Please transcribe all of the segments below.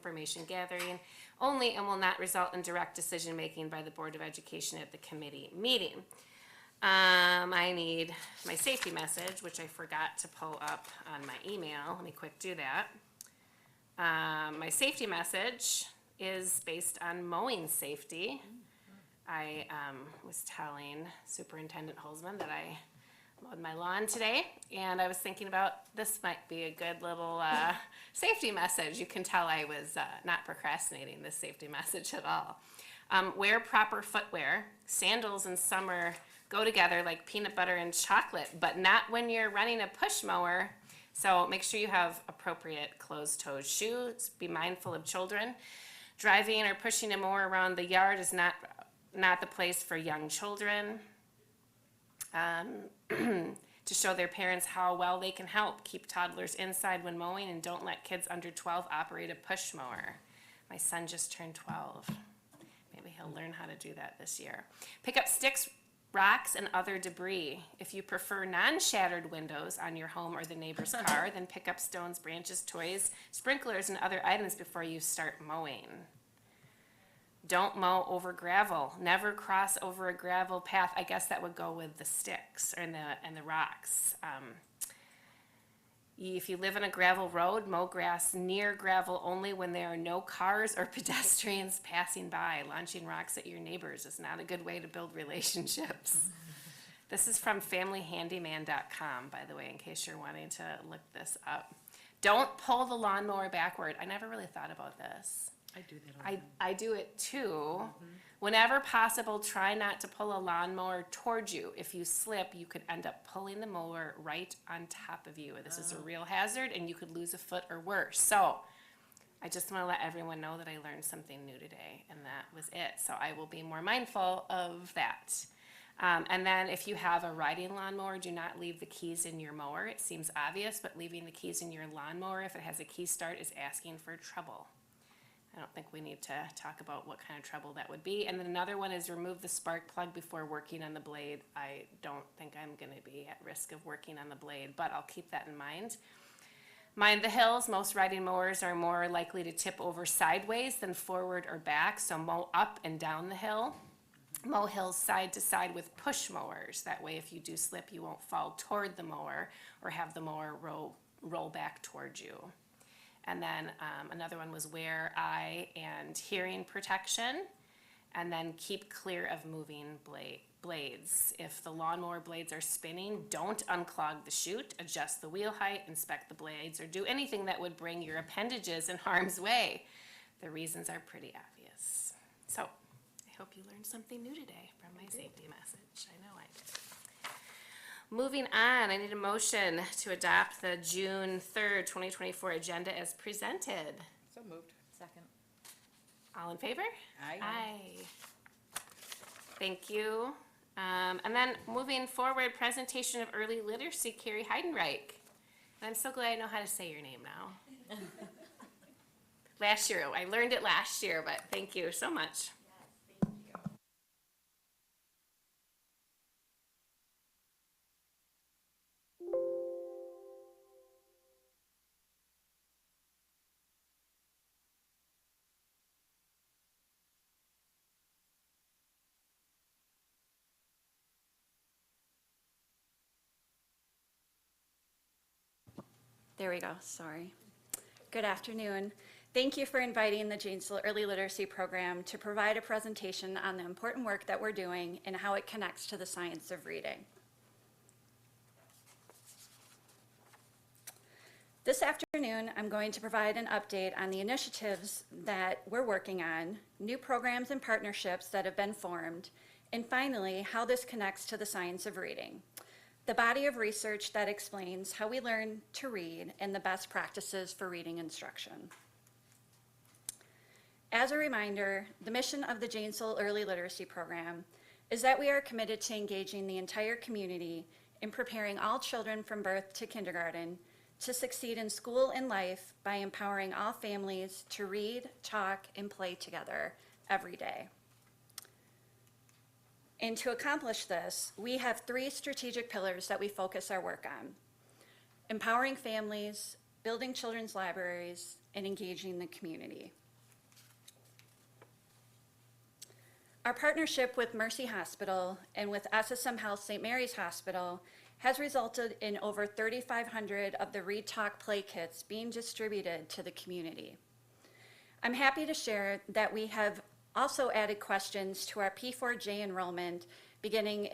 information gathering only and will not result in direct decision making by the Board of Education at the committee meeting. I need my safety message, which I forgot to pull up on my email. Let me quick do that. My safety message is based on mowing safety. I was telling Superintendent Holzman that I mowed my lawn today, and I was thinking about this might be a good little safety message. You can tell I was not procrastinating this safety message at all. Wear proper footwear. Sandals in summer go together like peanut butter and chocolate, but not when you're running a push mower. So make sure you have appropriate closed-toed shoes. Be mindful of children. Driving or pushing a mower around the yard is not the place for young children. To show their parents how well they can help. Keep toddlers inside when mowing and don't let kids under 12 operate a push mower. My son just turned 12. Maybe he'll learn how to do that this year. Pick up sticks, rocks, and other debris. If you prefer non-shattered windows on your home or the neighbor's car, then pick up stones, branches, toys, sprinklers, and other items before you start mowing. Don't mow over gravel. Never cross over a gravel path. I guess that would go with the sticks and the rocks. If you live on a gravel road, mow grass near gravel only when there are no cars or pedestrians passing by. Launching rocks at your neighbors is not a good way to build relationships. This is from familyhandyman.com, by the way, in case you're wanting to look this up. Don't pull the lawnmower backward. I never really thought about this. I do that all the time. I do it too. Whenever possible, try not to pull a lawnmower towards you. If you slip, you could end up pulling the mower right on top of you. This is a real hazard, and you could lose a foot or worse. So I just want to let everyone know that I learned something new today, and that was it. So I will be more mindful of that. And then if you have a riding lawnmower, do not leave the keys in your mower. It seems obvious, but leaving the keys in your lawnmower, if it has a key start, is asking for trouble. I don't think we need to talk about what kind of trouble that would be. And then another one is remove the spark plug before working on the blade. I don't think I'm going to be at risk of working on the blade, but I'll keep that in mind. Mind the hills. Most riding mowers are more likely to tip over sideways than forward or back, so mow up and down the hill. Mow hills side to side with push mowers. That way, if you do slip, you won't fall toward the mower or have the mower roll back towards you. And then another one was wear eye and hearing protection, and then keep clear of moving blades. If the lawnmower blades are spinning, don't unclog the chute, adjust the wheel height, inspect the blades, or do anything that would bring your appendages in harm's way. The reasons are pretty obvious. So I hope you learned something new today from my safety message. I know I did. Moving on, I need a motion to adopt the June 3rd, 2024 agenda as presented. So moved. Second. All in favor? Aye. Aye. Thank you. And then moving forward, presentation of early literacy, Carrie Heidenreich. And I'm so glad I know how to say your name now. Last year, I learned it last year, but thank you so much. There we go, sorry. Good afternoon. Thank you for inviting the Janesville Early Literacy Program to provide a presentation on the important work that we're doing and how it connects to the science of reading. This afternoon, I'm going to provide an update on the initiatives that we're working on, new programs and partnerships that have been formed, and finally, how this connects to the science of reading. The body of research that explains how we learn to read and the best practices for reading instruction. As a reminder, the mission of the Janesville Early Literacy Program is that we are committed to engaging the entire community in preparing all children from birth to kindergarten to succeed in school and life by empowering all families to read, talk, and play together every day. And to accomplish this, we have three strategic pillars that we focus our work on: empowering families, building children's libraries, and engaging the community. Our partnership with Mercy Hospital and with SSM Health St. Mary's Hospital has resulted in over 3,500 of the Read Talk Play kits being distributed to the community. I'm happy to share that we have also added questions to our P4J enrollment beginning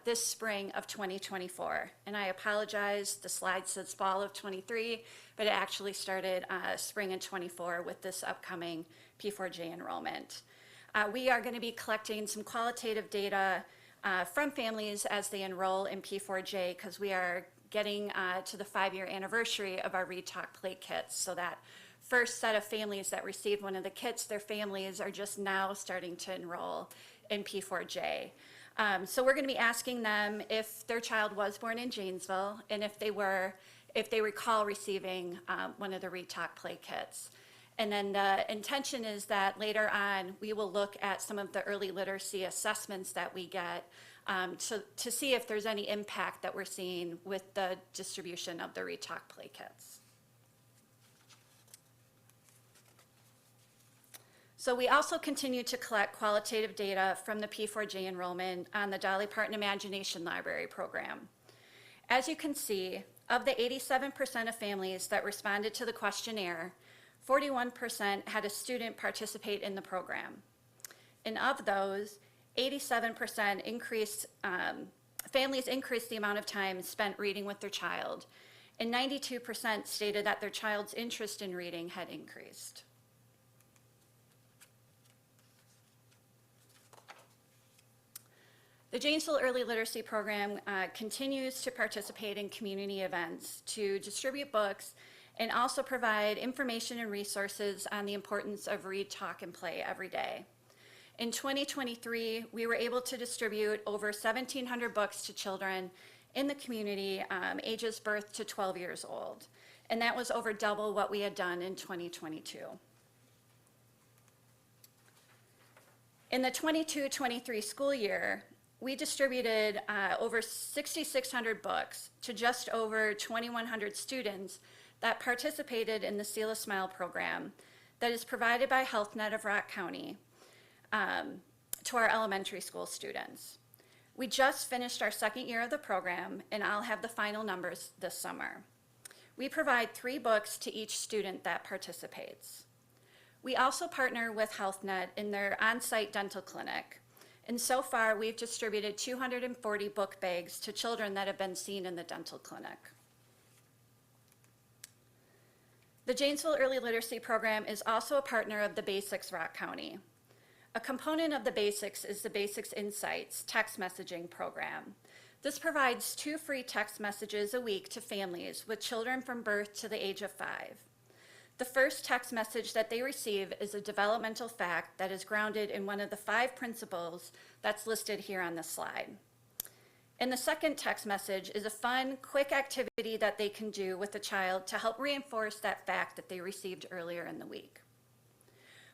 this spring of 2024. And I apologize, the slide says fall of 23, but it actually started spring of 24 with this upcoming P4J enrollment. We are going to be collecting some qualitative data from families as they enroll in P4J, because we are getting to the 5-year anniversary of our Read Talk Play kits. So that first set of families that received one of the kits, their families are just now starting to enroll in P4J. So we're going to be asking them if their child was born in Janesville and if they recall receiving one of the Read Talk Play kits. And then the intention is that later on, we will look at some of the early literacy assessments that we get to see if there's any impact that we're seeing with the distribution of the Read Talk Play kits. So we also continue to collect qualitative data from the P4J enrollment on the Dolly Parton Imagination Library program. As you can see, of the 87% of families that responded to the questionnaire, 41% had a student participate in the program. And of those, 87% families increased the amount of time spent reading with their child, and 92% stated that their child's interest in reading had increased. The Janesville Early Literacy Program continues to participate in community events to distribute books and also provide information and resources on the importance of read, talk, and play every day. In 2023, we were able to distribute over 1,700 books to children in the community ages birth to 12 years old, and that was over double what we had done in 2022. In the 22-23 school year, we distributed over 6,600 books to just over 2,100 students that participated in the Seal a Smile program that is provided by HealthNet of Rock County to our elementary school students. We just finished our second year of the program, and I'll have the final numbers this summer. We provide 3 books to each student that participates. We also partner with HealthNet in their on-site dental clinic, and so far we've distributed 240 book bags to children that have been seen in the dental clinic. The Janesville Early Literacy Program is also a partner of the Basics Rock County. A component of the Basics is the Basics Insights text messaging program. This provides 2 free text messages a week to families with children from birth to the age of 5. The first text message that they receive is a developmental fact that is grounded in one of the 5 principles that's listed here on the slide. And the second text message is a fun, quick activity that they can do with the child to help reinforce that fact that they received earlier in the week.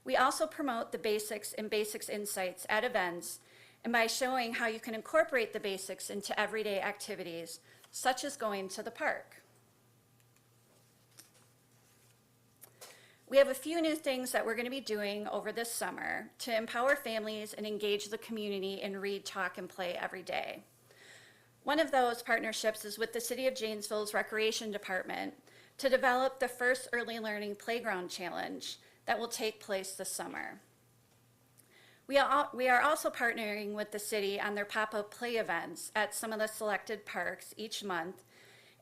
We also promote the Basics and Basics Insights at events, and by showing how you can incorporate the basics into everyday activities, such as going to the park. We have a few new things that we're going to be doing over this summer to empower families and engage the community in read, talk, and play every day. One of those partnerships is with the City of Janesville's Recreation Department to develop the first Early Learning Playground Challenge that will take place this summer. We are also partnering with the city on their pop-up play events at some of the selected parks each month,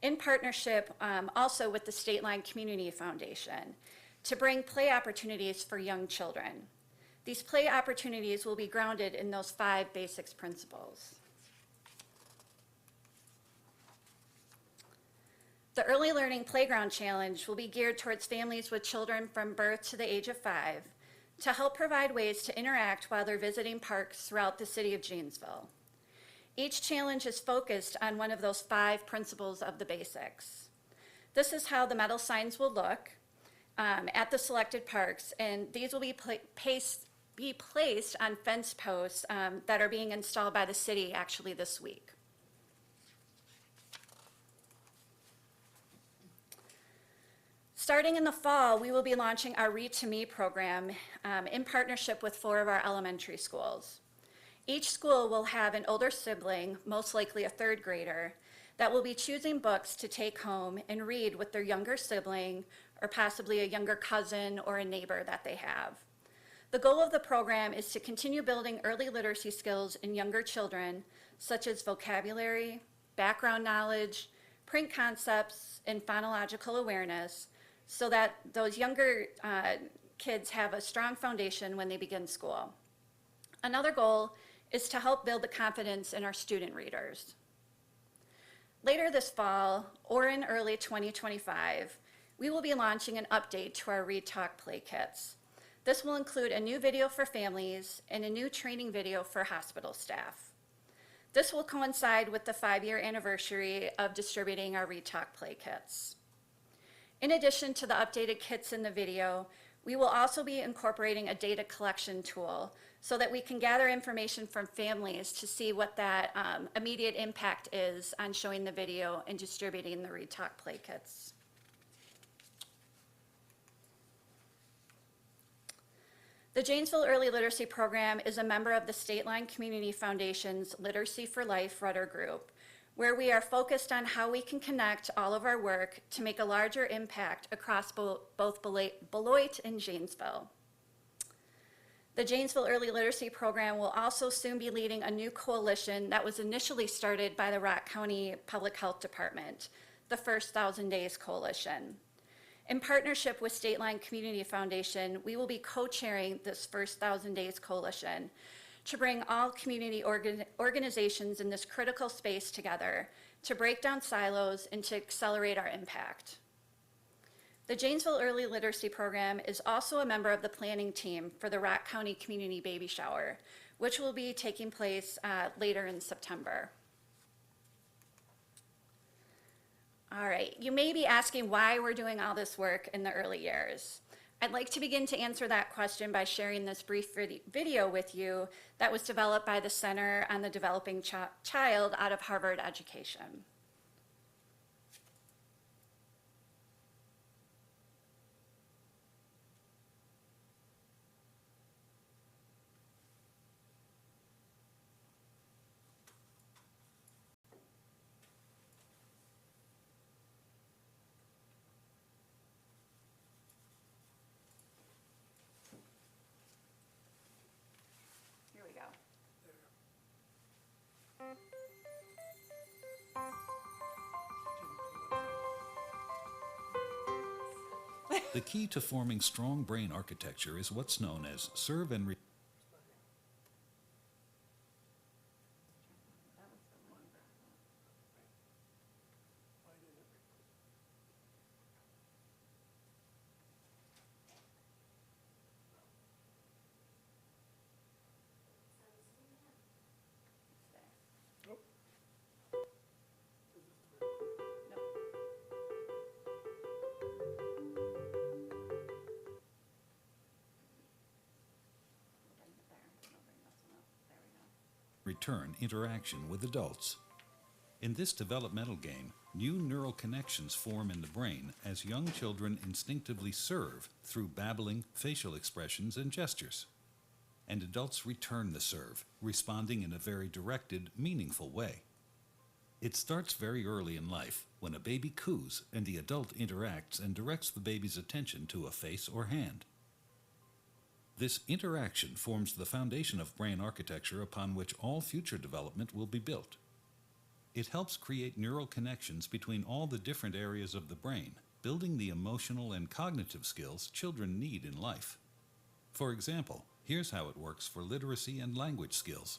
in partnership also with the State Line Community Foundation, to bring play opportunities for young children. These play opportunities will be grounded in those 5 basics principles. The Early Learning Playground Challenge will be geared towards families with children from birth to the age of 5 to help provide ways to interact while they're visiting parks throughout the city of Janesville. Each challenge is focused on one of those 5 principles of the basics. This is how the metal signs will look at the selected parks, and these will be placed on fence posts that are being installed by the city actually this week. Starting in the fall, we will be launching our Read to Me program in partnership with 4 of our elementary schools. Each school will have an older sibling, most likely a 3rd grader, that will be choosing books to take home and read with their younger sibling or possibly a younger cousin or a neighbor that they have. The goal of the program is to continue building early literacy skills in younger children, such as vocabulary, background knowledge, print concepts, and phonological awareness, so that those younger kids have a strong foundation when they begin school. Another goal is to help build the confidence in our student readers. Later this fall, or in early 2025, we will be launching an update to our Read Talk Play Kits. This will include a new video for families and a new training video for hospital staff. This will coincide with the 5-year anniversary of distributing our Read Talk Play Kits. In addition to the updated kits in the video, we will also be incorporating a data collection tool so that we can gather information from families to see what that immediate impact is on showing the video and distributing the Read Talk Play Kits. The Janesville Early Literacy Program is a member of the State Line Community Foundation's Literacy for Life Rudder Group, where we are focused on how we can connect all of our work to make a larger impact across both Beloit and Janesville. The Janesville Early Literacy Program will also soon be leading a new coalition that was initially started by the Rock County Public Health Department, the First 1,000 Days Coalition. In partnership with State Line Community Foundation, we will be co-chairing this First 1,000 Days Coalition to bring all community organizations in this critical space together to break down silos and to accelerate our impact. The Janesville Early Literacy Program is also a member of the planning team for the Rock County Community Baby Shower, which will be taking place later in September. All right, you may be asking why we're doing all this work in the early years. I'd like to begin to answer that question by sharing this brief video with you that was developed by the Center on the Developing Child out of Harvard Education. Here we go. The key to forming strong brain architecture is what's known as serve and return interaction with adults. In this developmental game, new neural connections form in the brain as young children instinctively serve through babbling, facial expressions, and gestures. And adults return the serve, responding in a very directed, meaningful way. It starts very early in life when a baby coos and the adult interacts and directs the baby's attention to a face or hand. This interaction forms the foundation of brain architecture upon which all future development will be built. It helps create neural connections between all the different areas of the brain, building the emotional and cognitive skills children need in life. For example, here's how it works for literacy and language skills.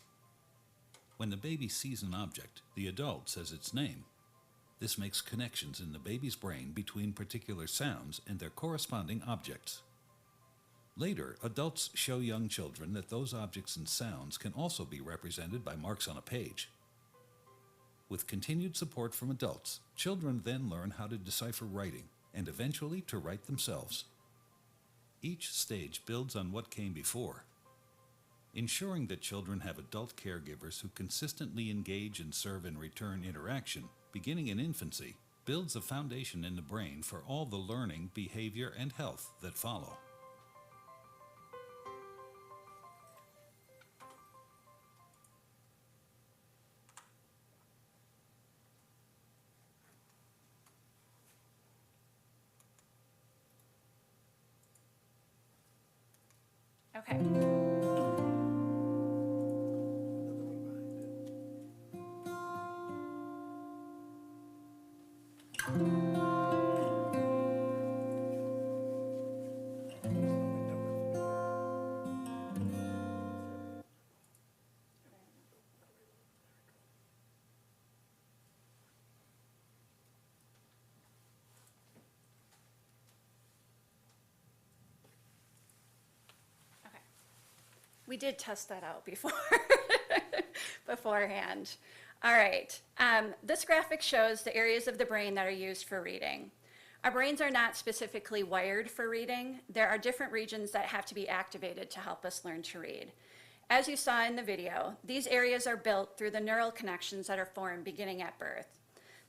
When the baby sees an object, the adult says its name. This makes connections in the baby's brain between particular sounds and their corresponding objects. Later, adults show young children that those objects and sounds can also be represented by marks on a page. With continued support from adults, children then learn how to decipher writing and eventually to write themselves. Each stage builds on what came before. Ensuring that children have adult caregivers who consistently engage in serve and return interaction, beginning in infancy, builds a foundation in the brain for all the learning, behavior, and health that follow. Okay. Okay. We did test that out before, beforehand. All right. This graphic shows the areas of the brain that are used for reading. Our brains are not specifically wired for reading. There are different regions that have to be activated to help us learn to read. As you saw in the video, these areas are built through the neural connections that are formed beginning at birth.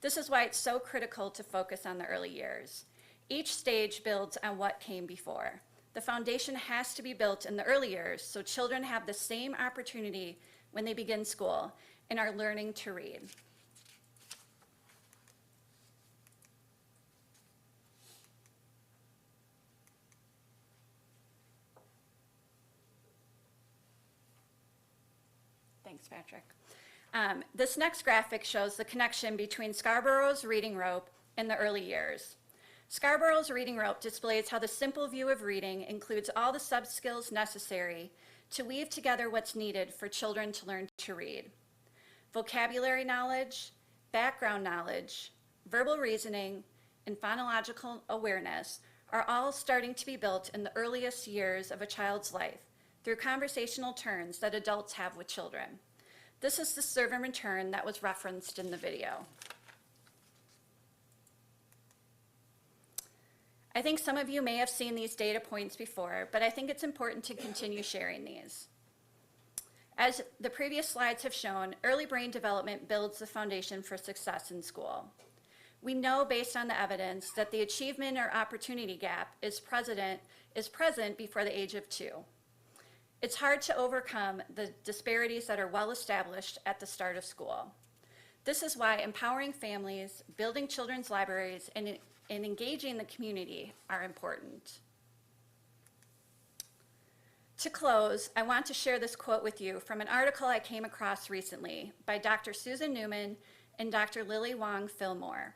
This is why it's so critical to focus on the early years. Each stage builds on what came before. The foundation has to be built in the early years so children have the same opportunity when they begin school and are learning to read. Thanks, Patrick. This next graphic shows the connection between Scarborough's reading rope and the early years. Scarborough's reading rope displays how the simple view of reading includes all the sub-skills necessary to weave together what's needed for children to learn to read. Vocabulary knowledge, background knowledge, verbal reasoning, and phonological awareness are all starting to be built in the earliest years of a child's life through conversational turns that adults have with children. This is the serve and return that was referenced in the video. I think some of you may have seen these data points before, but I think it's important to continue sharing these. As the previous slides have shown, early brain development builds the foundation for success in school. We know based on the evidence that the achievement or opportunity gap is present before the age of 2. It's hard to overcome the disparities that are well established at the start of school. This is why empowering families, building children's libraries, and engaging the community are important. To close, I want to share this quote with you from an article I came across recently by Dr. Susan Newman and Dr. Lily Wong Fillmore.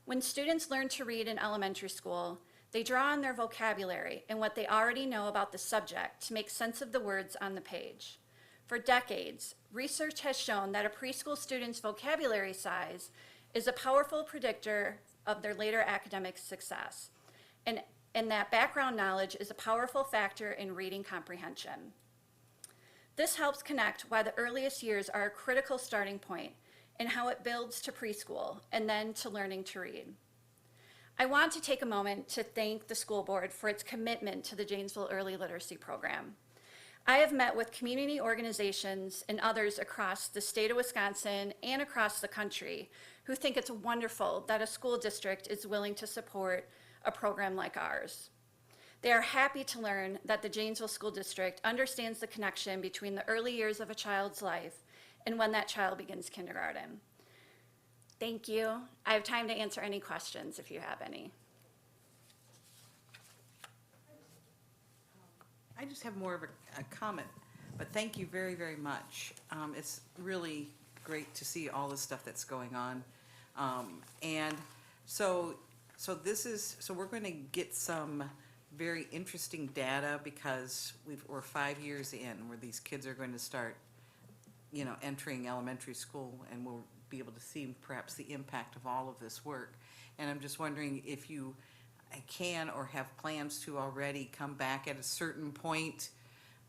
When students learn to read in elementary school, they draw on their vocabulary and what they already know about the subject to make sense of the words on the page. For decades, research has shown that a preschool student's vocabulary size is a powerful predictor of their later academic success, and that background knowledge is a powerful factor in reading comprehension. This helps connect why the earliest years are a critical starting point and how it builds to preschool and then to learning to read. I want to take a moment to thank the school board for its commitment to the Janesville Early Literacy Program. I have met with community organizations and others across the state of Wisconsin and across the country who think it's wonderful that a school district is willing to support a program like ours. They are happy to learn that the Janesville School District understands the connection between the early years of a child's life and when that child begins kindergarten. Thank you. I have time to answer any questions if you have any. I just have more of a comment, but thank you very, very much. It's really great to see all the stuff that's going on. And so we're going to get some very interesting data because we're 5 years in where these kids are going to start, entering elementary school, and we'll be able to see perhaps the impact of all of this work. And I'm just wondering if you can or have plans to already come back at a certain point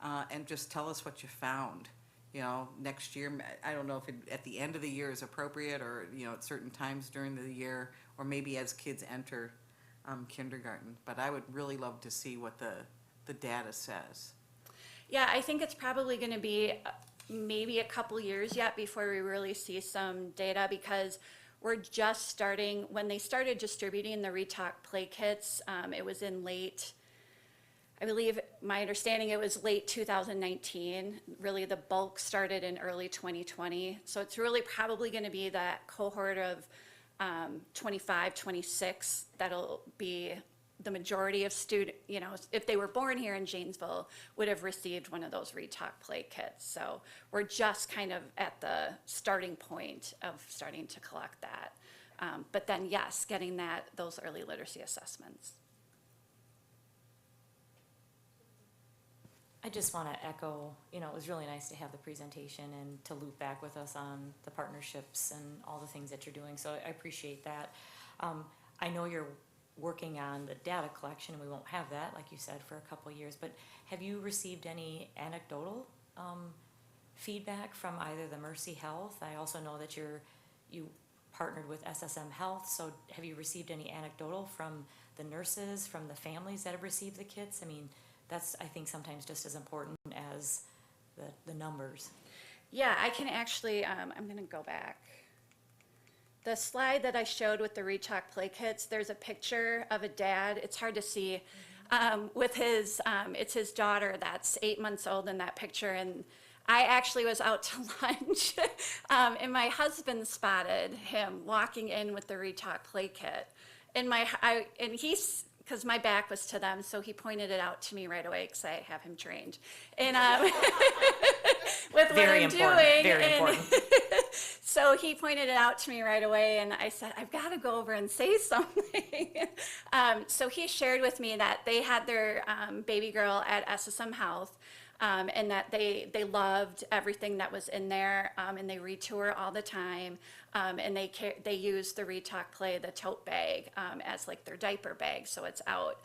and just tell us what you found. Next year, I don't know if at the end of the year is appropriate or, at certain times during the year, or maybe as kids enter kindergarten. But I would really love to see what the data says. Yeah, I think it's probably going to be maybe a couple years yet before we really see some data, because we're just starting, when they started distributing the Retalk Play Kits, it was in late, I believe, my understanding, it was late 2019. Really, the bulk started in early 2020. So it's really probably going to be that cohort of 25, 26 that'll be the majority of student, if they were born here in Janesville, would have received one of those Retalk Play Kits. So we're just kind of at the starting point of starting to collect that. But then, yes, getting those early literacy assessments. I just want to echo, it was really nice to have the presentation and to loop back with us on the partnerships and all the things that you're doing, so I appreciate that. I know you're working on the data collection, and we won't have that, like you said, for a couple of years, but have you received any anecdotal feedback from either the Mercy Health? I also know that you partnered with SSM Health, so have you received any anecdotal from the nurses, from the families that have received the kits? I mean, that's, I think, sometimes just as important as the numbers. Yeah, I can actually, I'm going to go back. The slide that I showed with the Retalk Play Kits, there's a picture of a dad. It's hard to see. With it's his daughter that's 8 months old in that picture. And I actually was out to lunch, and my husband spotted him walking in with the Retalk Play Kit. And he's, because my back was to them, so he pointed it out to me right away because I have him trained. And with what Very I'm important, doing. very important. So he pointed it out to me right away, and I said, I've got to go over and say something. So he shared with me that they had their baby girl at SSM Health, and that they loved everything that was in there, and they retour all the time, and they use the Retalk Play, the tote bag, as like their diaper bag, so it's out.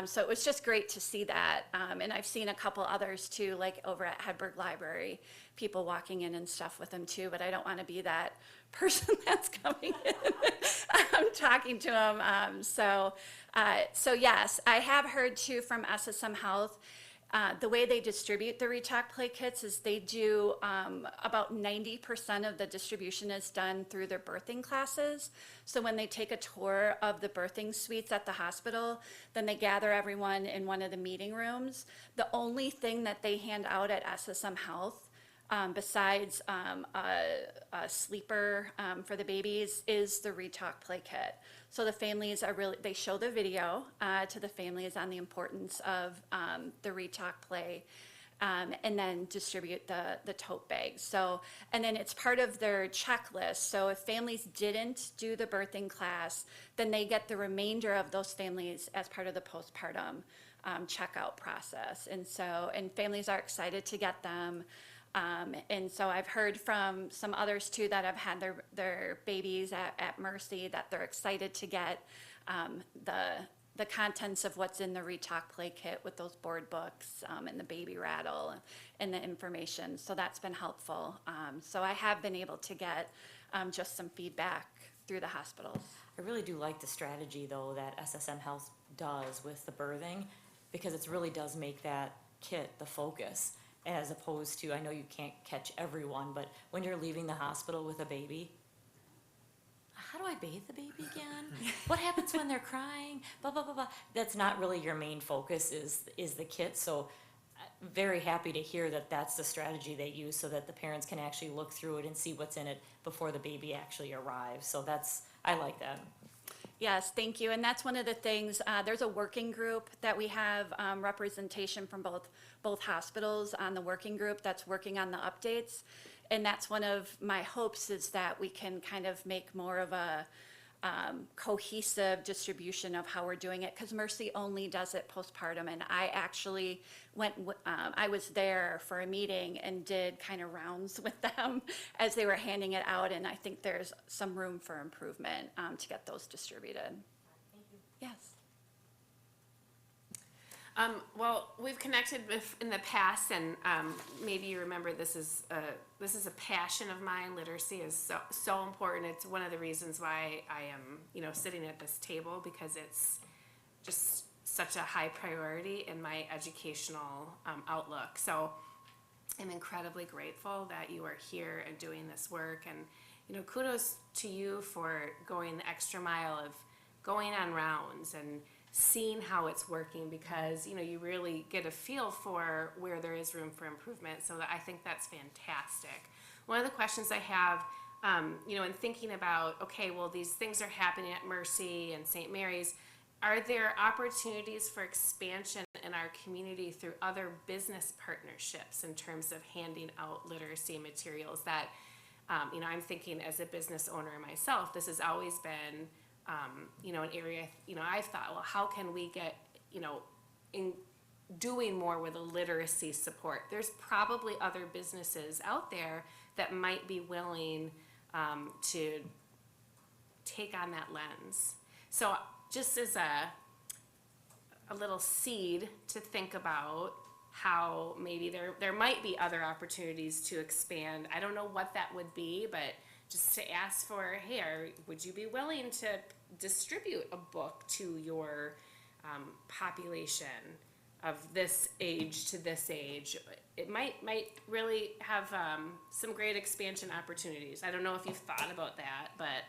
So it was just great to see that, and I've seen a couple others too, like over at Hedberg Library, people walking in and stuff with them too, but I don't want to be that person that's coming in. I'm talking to them. So yes, I have heard too from SSM Health. The way they distribute the Retalk Play Kits is they do about 90% of the distribution is done through their birthing classes. So when they take a tour of the birthing suites at the hospital, then they gather everyone in one of the meeting rooms. The only thing that they hand out at SSM Health, besides a sleeper for the babies, is the Retalk Play Kit. So the families they show the video to the families on the importance of the Retalk Play, and then distribute the tote bags. So, and then it's part of their checklist. So if families didn't do the birthing class, then they get the remainder of those families as part of the postpartum checkout process. And families are excited to get them. And so I've heard from some others too that have had their babies at Mercy that they're excited to get the contents of what's in the Retalk Play Kit with those board books and the baby rattle and the information. So that's been helpful. So I have been able to get just some feedback through the hospitals. I really do like the strategy, though, that SSM Health does with the birthing, because it really does make that kit the focus, as opposed to, I know you can't catch everyone, but when you're leaving the hospital with a baby, how do I bathe the baby again? What happens when they're crying? Blah, blah, blah, blah. That's not really your main focus, is the kit. So very happy to hear that that's the strategy they use, so that the parents can actually look through it and see what's in it before the baby actually arrives. So I like that. Yes, thank you. And that's one of the things, there's a working group that we have representation from both hospitals on the working group that's working on the updates. And that's one of my hopes, is that we can kind of make more of a cohesive distribution of how we're doing it, because Mercy only does it postpartum. And I actually I was there for a meeting and did kind of rounds with them as they were handing it out. And I think there's some room for improvement to get those distributed. Thank you. Yes. Well, we've connected in the past, and maybe you remember this is a passion of mine. Literacy is so important. It's one of the reasons why I am, sitting at this table, because it's just such a high priority in my educational outlook. So I'm incredibly grateful that you are here and doing this work, kudos to you for going the extra mile of going on rounds and seeing how it's working, because you really get a feel for where there is room for improvement. So I think that's fantastic. One of the questions I have, in thinking about, okay, well, these things are happening at Mercy and St. Mary's, are there opportunities for expansion in our community through other business partnerships in terms of handing out literacy materials that, I'm thinking as a business owner myself, this has always been, an area, I've thought, well, how can we get, in doing more with a literacy support? There's probably other businesses out there that might be willing to take on that lens. So just as a little seed to think about how maybe there might be other opportunities to expand. I don't know what that would be, but just to ask for, hey, would you be willing to distribute a book to your population of this age to this age? It might really have some great expansion opportunities. I don't know if you've thought about that, but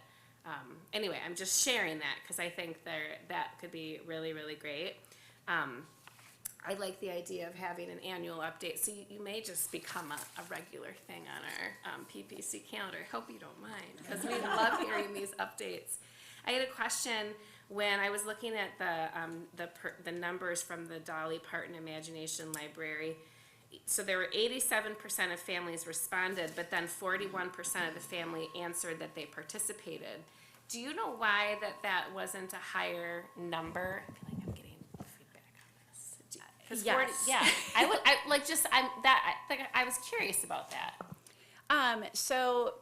anyway, I'm just sharing that because I think that could be really, really great. I like the idea of having an annual update, so you may just become a regular thing on our PPC calendar. Hope you don't mind, because we love hearing these updates. I had a question when I was looking at the numbers from the Dolly Parton Imagination Library. So there were 87% of families responded, but then 41% of the family answered that they participated. Do you know why that wasn't a higher number? I feel like I'm getting feedback on this. Yes. I was curious about that. So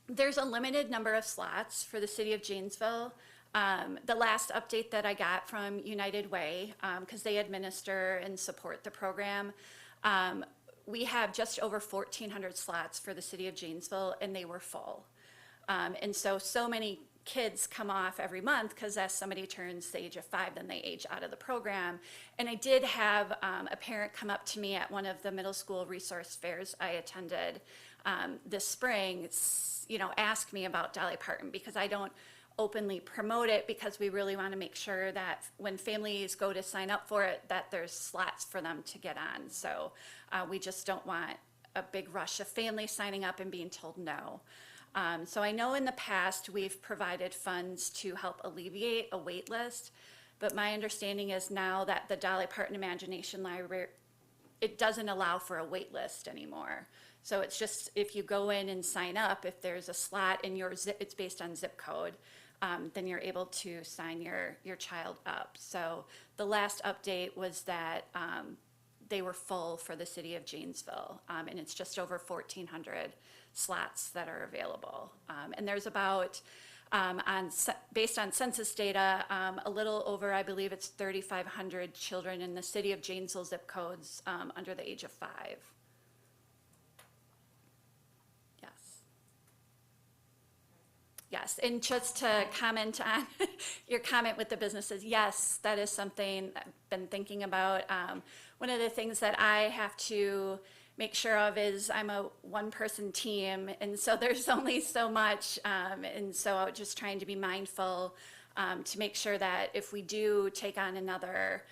there's a limited number of slots for the city of Janesville. The last update that I got from United Way, because they administer and support the program, we have just over 1,400 slots for the city of Janesville, and they were full. And so many kids come off every month because as somebody turns the age of 5, then they age out of the program. And I did have a parent come up to me at one of the middle school resource fairs I attended this spring, ask me about Dolly Parton, because I don't openly promote it, because we really want to make sure that when families go to sign up for it, that there's slots for them to get on. So we just don't want a big rush of families signing up and being told no. So I know in the past we've provided funds to help alleviate a wait list, but my understanding is now that the Dolly Parton Imagination Library, it doesn't allow for a wait list anymore. So it's just, if you go in and sign up, if there's a slot in your it's based on zip code, then you're able to sign your child up. So the last update was that they were full for the city of Janesville, and it's just over 1,400 slots that are available. And there's about, based on census data, a little over, I believe it's 3,500 children in the city of Janesville zip codes under the age of 5. Yes, and just to comment on your comment with the businesses, yes, that is something I've been thinking about. One of the things that I have to make sure of is I'm a one-person team, and so there's only so much, and so just trying to be mindful to make sure that if we do take on another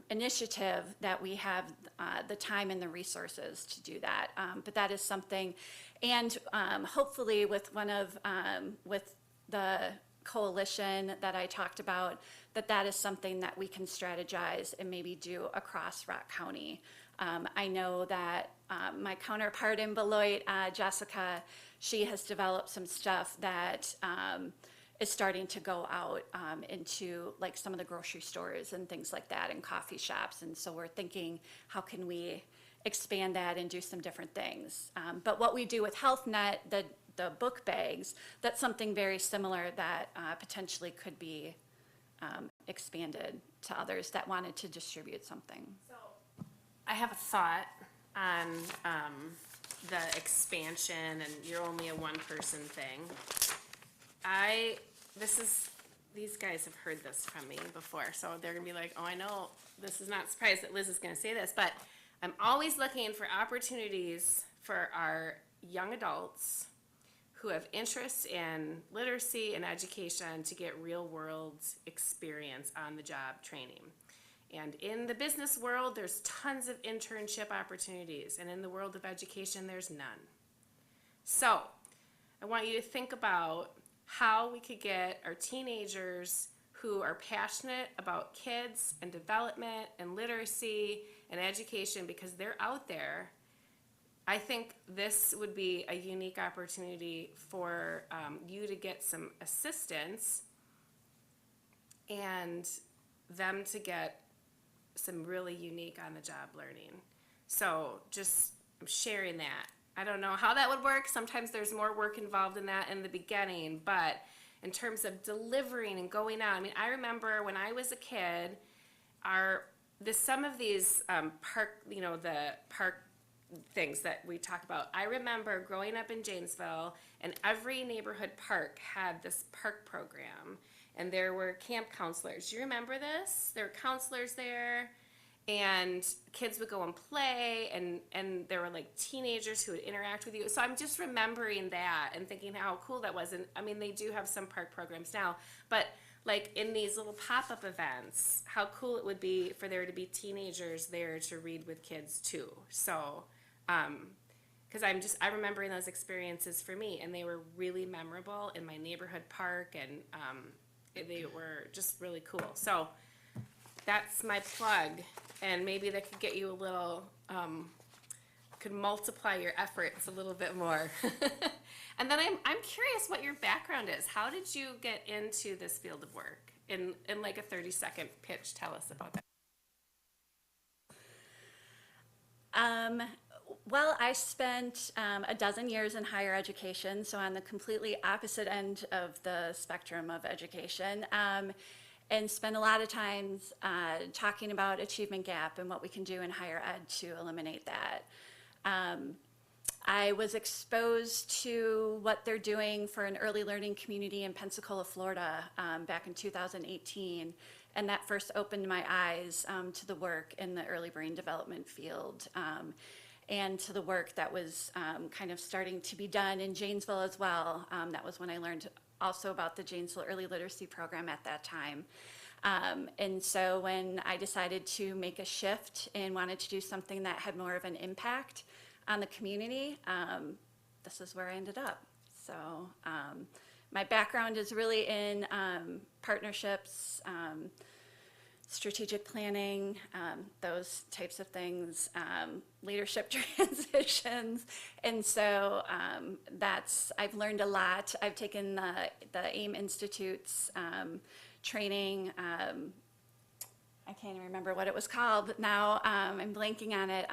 initiative, that we have the time and the resources to do that. But that is something, and hopefully with with the coalition that I talked about, that is something that we can strategize and maybe do across Rock County. I know that my counterpart in Beloit, Jessica, she has developed some stuff that is starting to go out into like some of the grocery stores and things like that, and coffee shops. And so we're thinking, how can we expand that and do some different things? But what we do with HealthNet, the book bags, that's something very similar that potentially could be expanded to others that wanted to distribute something. So I have a thought on the expansion, and you're only a one-person thing. These guys have heard this from me before, so they're gonna be like, oh, I know, this is not surprised that Liz is gonna say this, but I'm always looking for opportunities for our young adults who have interests in literacy and education to get real world experience on the job training. And in the business world, there's tons of internship opportunities, and in the world of education, there's none. So I want you to think about how we could get our teenagers who are passionate about kids and development and literacy and education, because they're out there. I think this would be a unique opportunity for you to get some assistance and them to get some really unique on-the-job learning. So just sharing that. I don't know how that would work. Sometimes there's more work involved in that in the beginning, but in terms of delivering and going out, I mean, I remember when I was a kid, some of these the park things that we talk about. I remember growing up in Janesville, and every neighborhood park had this park program, and there were camp counselors. Do you remember this? There were counselors there, and kids would go and play, and there were like teenagers who would interact with you. So I'm just remembering that and thinking how cool that was. And I mean, they do have some park programs now, but like in these little pop-up events, how cool it would be for there to be teenagers there to read with kids too. So, because I'm remembering those experiences for me, and they were really memorable in my neighborhood park, and they were just really cool. So that's my plug, and maybe that could get you a little, could multiply your efforts a little bit more. And then I'm curious what your background is. How did you get into this field of work? In like a 30-second pitch, tell us about that. Well, I spent a dozen years in higher education, so on the completely opposite end of the spectrum of education, and spent a lot of times talking about achievement gap and what we can do in higher ed to eliminate that. I was exposed to what they're doing for an early learning community in Pensacola, Florida, back in 2018, and that first opened my eyes to the work in the early brain development field. And to the work that was kind of starting to be done in Janesville as well. That was when I learned also about the Janesville Early Literacy Program at that time. And so when I decided to make a shift and wanted to do something that had more of an impact on the community, this is where I ended up. So my background is really in partnerships, strategic planning, those types of things, leadership transitions. And so I've learned a lot. I've taken the AIM Institute's training. I can't even remember what it was called now. I'm blanking on it,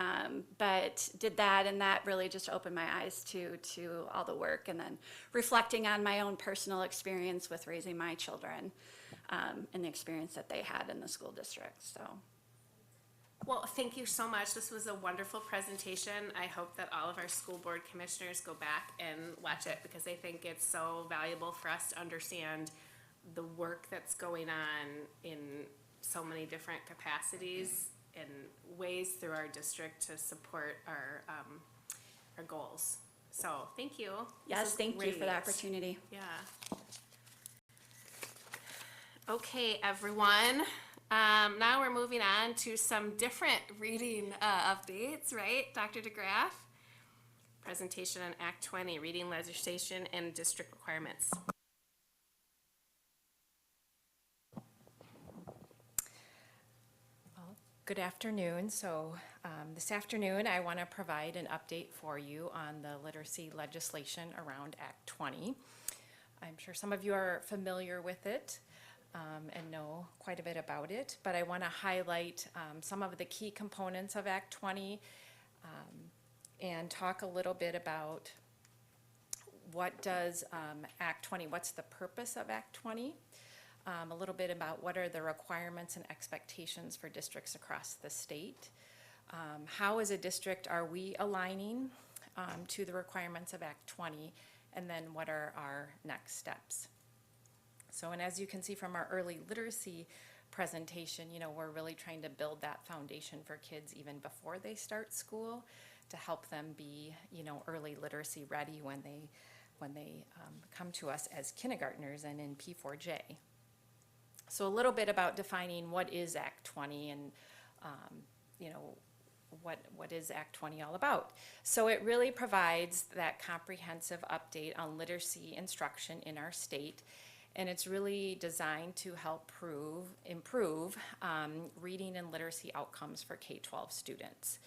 but did that, and that really just opened my eyes to all the work, and then reflecting on my own personal experience with raising my children. And the experience that they had in the school district. So, well, thank you so much. This was a wonderful presentation. I hope that all of our school board commissioners go back and watch it, because I think it's so valuable for us to understand the work that's going on in so many different capacities and ways through our district to support our goals. So thank you. yes, thank you for the opportunity. Yeah. Okay, everyone. Now we're moving on to some different reading updates, right? Dr. DeGraff? Presentation on Act 20, Reading Legislation and District Requirements. Good afternoon. So this afternoon I want to provide an update for you on the literacy legislation around Act 20. I'm sure some of you are familiar with it and know quite a bit about it, but I want to highlight some of the key components of Act 20 and talk a little bit about what does Act 20, what's the purpose of Act 20, a little bit about what are the requirements and expectations for districts across the state, how as a district are we aligning to the requirements of Act 20, and then what are our next steps. So, and as you can see from our early literacy presentation, you know, we're really trying to build that foundation for kids even before they start school to help them be, you know, early literacy ready when they when they come to us as kindergartners and in P4J. So a little bit about defining what is Act 20 and, you know, what is Act 20 all about. So it really provides that comprehensive update on literacy instruction in our state, and it's really designed to help improve reading and literacy outcomes for K-12 students.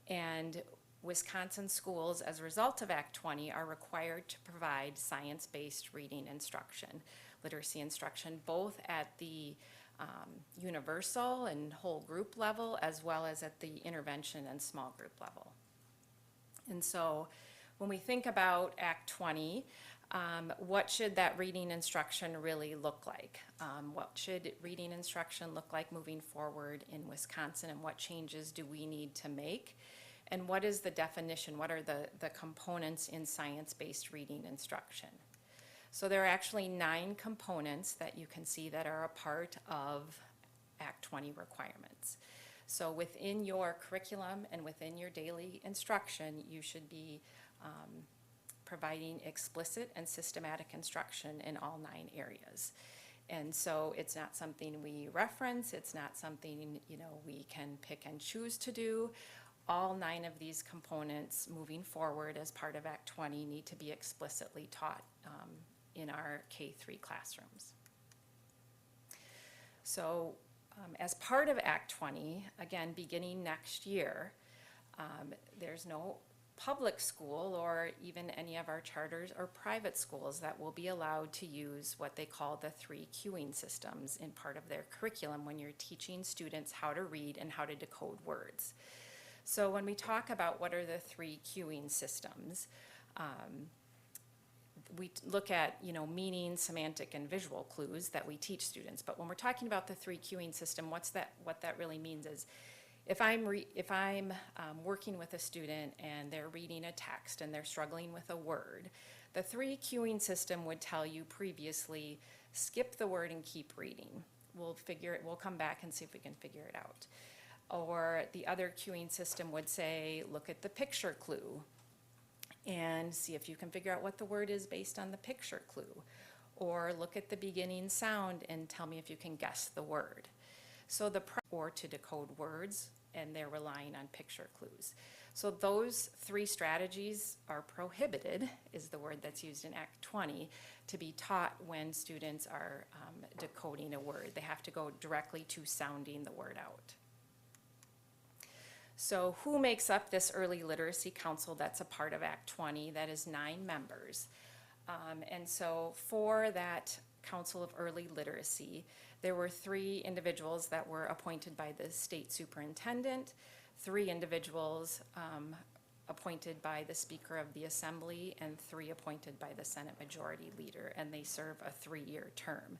And Wisconsin schools, as a result of Act 20, are required to provide science-based reading instruction, literacy instruction, both at the universal and whole group level, as well as at the intervention and small group level. And so when we think about Act 20, what should that reading instruction really look like? What should reading instruction look like moving forward in Wisconsin, and what changes do we need to make? And what is the definition? What are the components in science-based reading instruction? So there are actually 9 components that you can see that are a part of Act 20 requirements. So within your curriculum and within your daily instruction, you should be providing explicit and systematic instruction in all 9 areas. And so it's not something we reference, it's not something, you know, we can pick and choose to do. All 9 of these components moving forward as part of Act 20 need to be explicitly taught in our K-3 classrooms. So as part of Act 20, again, beginning next year, there's no public school or even any of our charters or private schools that will be allowed to use what they call the 3 cueing systems in part of their curriculum when you're teaching students how to read and how to decode words. So when we talk about what are the 3 cueing systems, we look at, you know, meaning, semantic, and visual clues that we teach students. But when we're talking about the 3 cueing system, what that really means is if I'm working with a student and they're reading a text and they're struggling with a word, the 3 cueing system would tell you previously, skip the word and keep reading. We'll come back and see if we can figure it out. Or the other cueing system would say, look at the picture clue and see if you can figure out what the word is based on the picture clue. Or look at the beginning sound and tell me if you can guess the word. So or to decode words, and they're relying on picture clues. So those 3 strategies are prohibited, is the word that's used in Act 20, to be taught when students are decoding a word. They have to go directly to sounding the word out. So who makes up this Early Literacy Council that's a part of Act 20? That is 9 members. And so for that Council of Early Literacy, there were 3 individuals that were appointed by the state superintendent, 3 individuals appointed by the Speaker of the Assembly, and 3 appointed by the Senate Majority Leader, and they serve a 3-year term.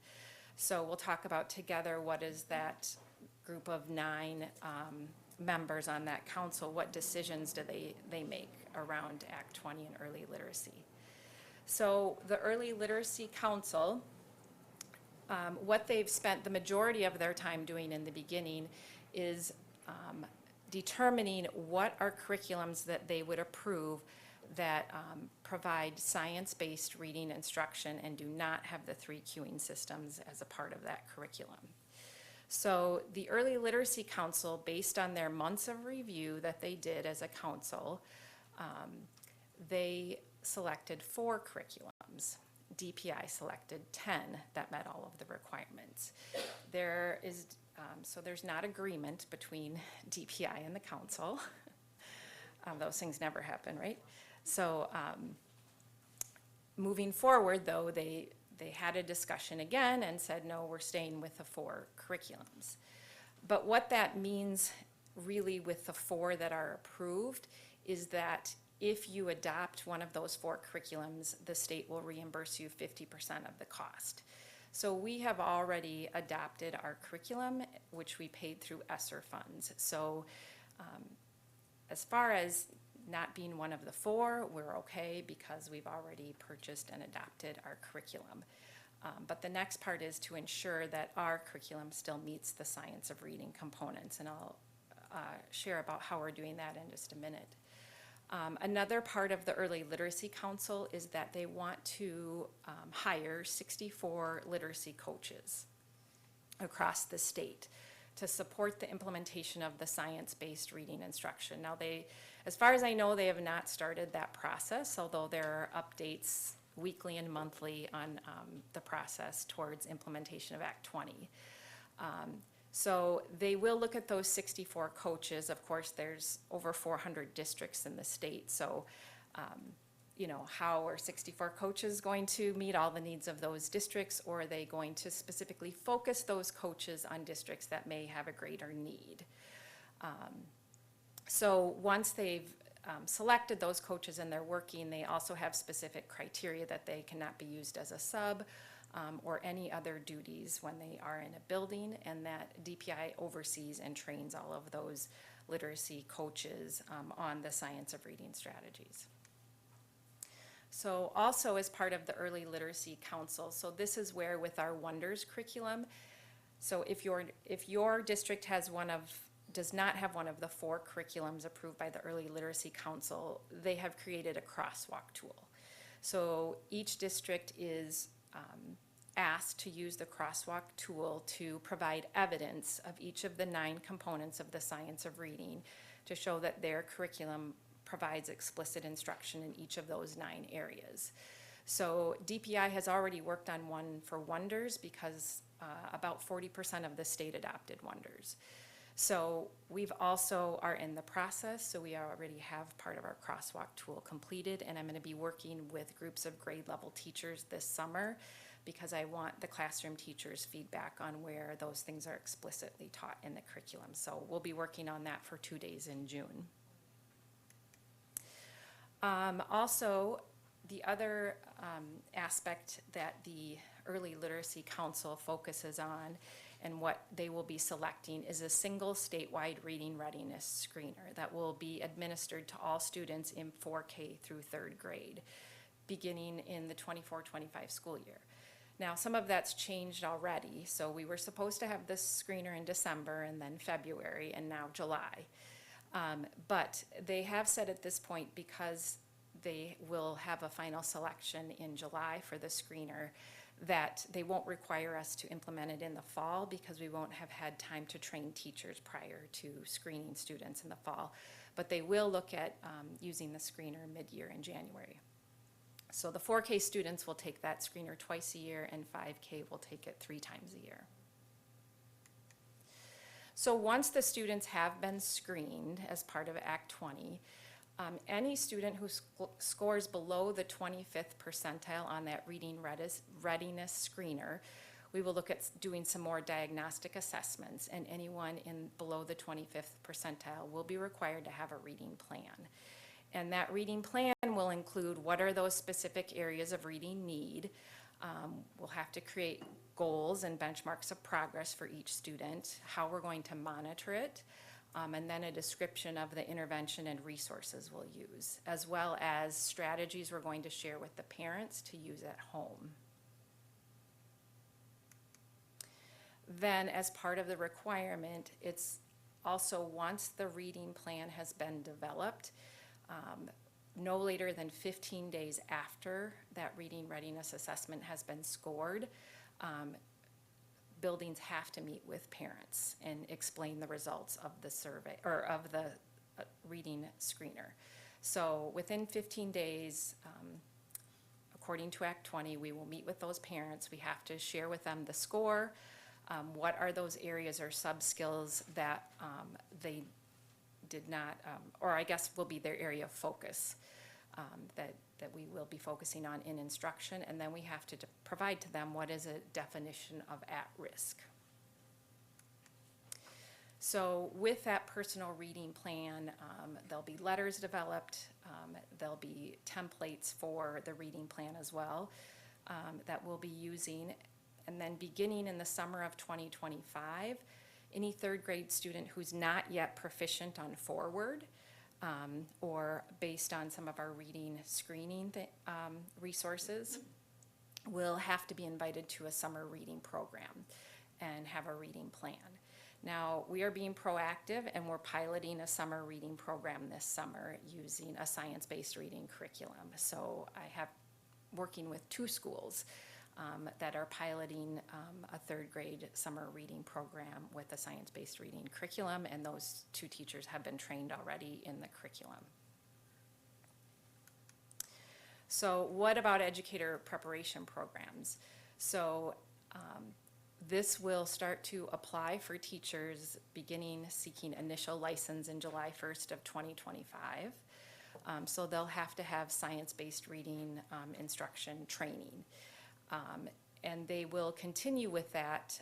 So we'll talk about together what is that group of 9 members on that council, what decisions do they make around Act 20 and early literacy. So the Early Literacy Council, what they've spent the majority of their time doing in the beginning is determining what are curriculums that they would approve that provide science-based reading instruction and do not have the 3 cueing systems as a part of that curriculum. So the Early Literacy Council, based on their months of review that they did as a council, they selected 4 curriculums. DPI selected 10 that met all of the requirements. There is, so there's not agreement between DPI and the council. Those things never happen, right? So moving forward, though, they had a discussion again and said, no, we're staying with the 4 curriculums. But what that means really with the 4 that are approved is that if you adopt one of those 4 curriculums, the state will reimburse you 50% of the cost. So we have already adopted our curriculum, which we paid through ESSER funds. So as far as not being one of the 4, we're okay because we've already purchased and adopted our curriculum. But the next part is to ensure that our curriculum still meets the science of reading components, and I'll share about how we're doing that in just a minute. Another part of the Early Literacy Council is that they want to hire 64 literacy coaches across the state to support the implementation of the science-based reading instruction. Now as far as I know, they have not started that process, although there are updates weekly and monthly on the process towards implementation of Act 20. So they will look at those 64 coaches. Of course, there's over 400 districts in the state, so how are 64 coaches going to meet all the needs of those districts, or are they going to specifically focus those coaches on districts that may have a greater need? So once they've selected those coaches and they're working, they also have specific criteria that they cannot be used as a sub or any other duties when they are in a building, and that DPI oversees and trains all of those literacy coaches on the science of reading strategies. So also as part of the Early Literacy Council, so this is where with our Wonders curriculum, so if your district does not have one of the 4 curriculums approved by the Early Literacy Council, they have created a crosswalk tool. So each district is asked to use the crosswalk tool to provide evidence of each of the 9 components of the science of reading to show that their curriculum provides explicit instruction in each of those 9 areas. So DPI has already worked on one for Wonders because about 40% of the state adopted Wonders. So we've also are in the process, so we already have part of our crosswalk tool completed, and I'm going to be working with groups of grade level teachers this summer because I want the classroom teachers' feedback on where those things are explicitly taught in the curriculum. So we'll be working on that for 2 days in June. Also, the other aspect that the Early Literacy Council focuses on and what they will be selecting is a single statewide reading readiness screener that will be administered to all students in 4K through 3rd grade, beginning in the 24-25 school year. Now, some of that's changed already, so we were supposed to have this screener in December and then February and now July. But they have said at this point, because they will have a final selection in July for the screener, that they won't require us to implement it in the fall because we won't have had time to train teachers prior to screening students in the fall. But they will look at using the screener mid-year in January. So the 4K students will take that screener twice a year, and 5K will take it 3 times a year. So once the students have been screened as part of Act 20, any student who scores below the 25th percentile on that reading readiness screener, we will look at doing some more diagnostic assessments, and anyone in below the 25th percentile will be required to have a reading plan. And that reading plan will include what are those specific areas of reading need. We'll have to create goals and benchmarks of progress for each student, how we're going to monitor it, and then a description of the intervention and resources we'll use, as well as strategies we're going to share with the parents to use at home. Then, as part of the requirement, it's also once the reading plan has been developed, no later than 15 days after that reading readiness assessment has been scored, buildings have to meet with parents and explain the results of the survey or of the reading screener. So within 15 days, according to Act 20, we will meet with those parents. We have to share with them the score. What are those areas or sub-skills that they did not, or I guess will be their area of focus that we will be focusing on in instruction, and then we have to provide to them what is a definition of at-risk. So with that personal reading plan, there'll be letters developed, there'll be templates for the reading plan as well that we'll be using, and then beginning in the summer of 2025, any 3rd grade student who's not yet proficient on Forward or based on some of our reading screening resources will have to be invited to a summer reading program and have a reading plan. Now, we are being proactive and we're piloting a summer reading program this summer using a science-based reading curriculum. So I have, working with 2 schools that are piloting a 3rd grade summer reading program with a science-based reading curriculum, and those 2 teachers have been trained already in the curriculum. So what about educator preparation programs? So this will start to apply for teachers beginning seeking initial license in July 1st of 2025. So they'll have to have science-based reading instruction training. And they will continue with that,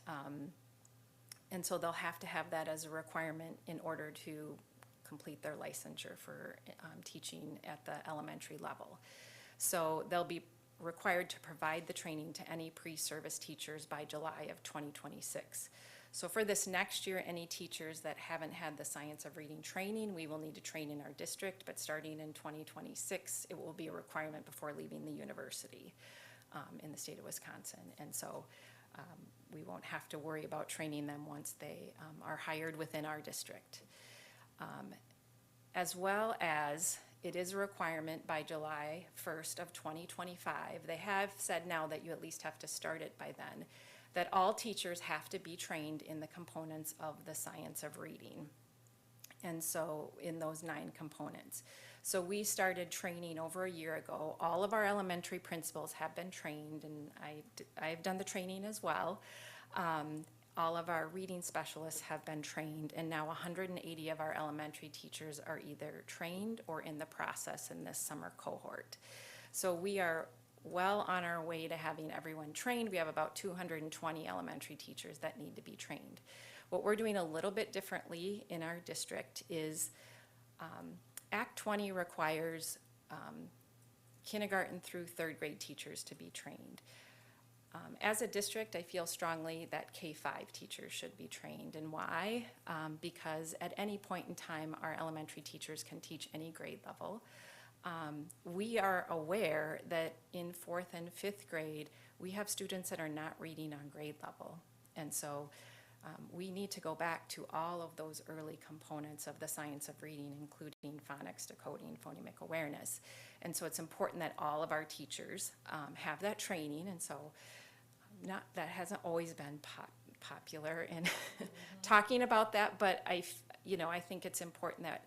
and so they'll have to have that as a requirement in order to complete their licensure for teaching at the elementary level. So they'll be required to provide the training to any pre-service teachers by July of 2026. So for this next year, any teachers that haven't had the science of reading training, we will need to train in our district, but starting in 2026, it will be a requirement before leaving the university in the state of Wisconsin. And so we won't have to worry about training them once they are hired within our district. As well as it is a requirement by July 1st of 2025. They have said now that you at least have to start it by then, that all teachers have to be trained in the components of the science of reading. And so in those 9 components. So we started training over a year ago. All of our elementary principals have been trained, and I've done the training as well. All of our reading specialists have been trained, and now 180 of our elementary teachers are either trained or in the process in this summer cohort. So we are well on our way to having everyone trained. We have about 220 elementary teachers that need to be trained. What we're doing a little bit differently in our district is Act 20 requires kindergarten through 3rd grade teachers to be trained. As a district, I feel strongly that K-5 teachers should be trained. And why? Because at any point in time, our elementary teachers can teach any grade level. We are aware that in 4th and 5th grade, we have students that are not reading on grade level. And so we need to go back to all of those early components of the science of reading, including phonics, decoding, phonemic awareness. And so it's important that all of our teachers have that training. And so that hasn't always been popular in talking about that, but I think it's important that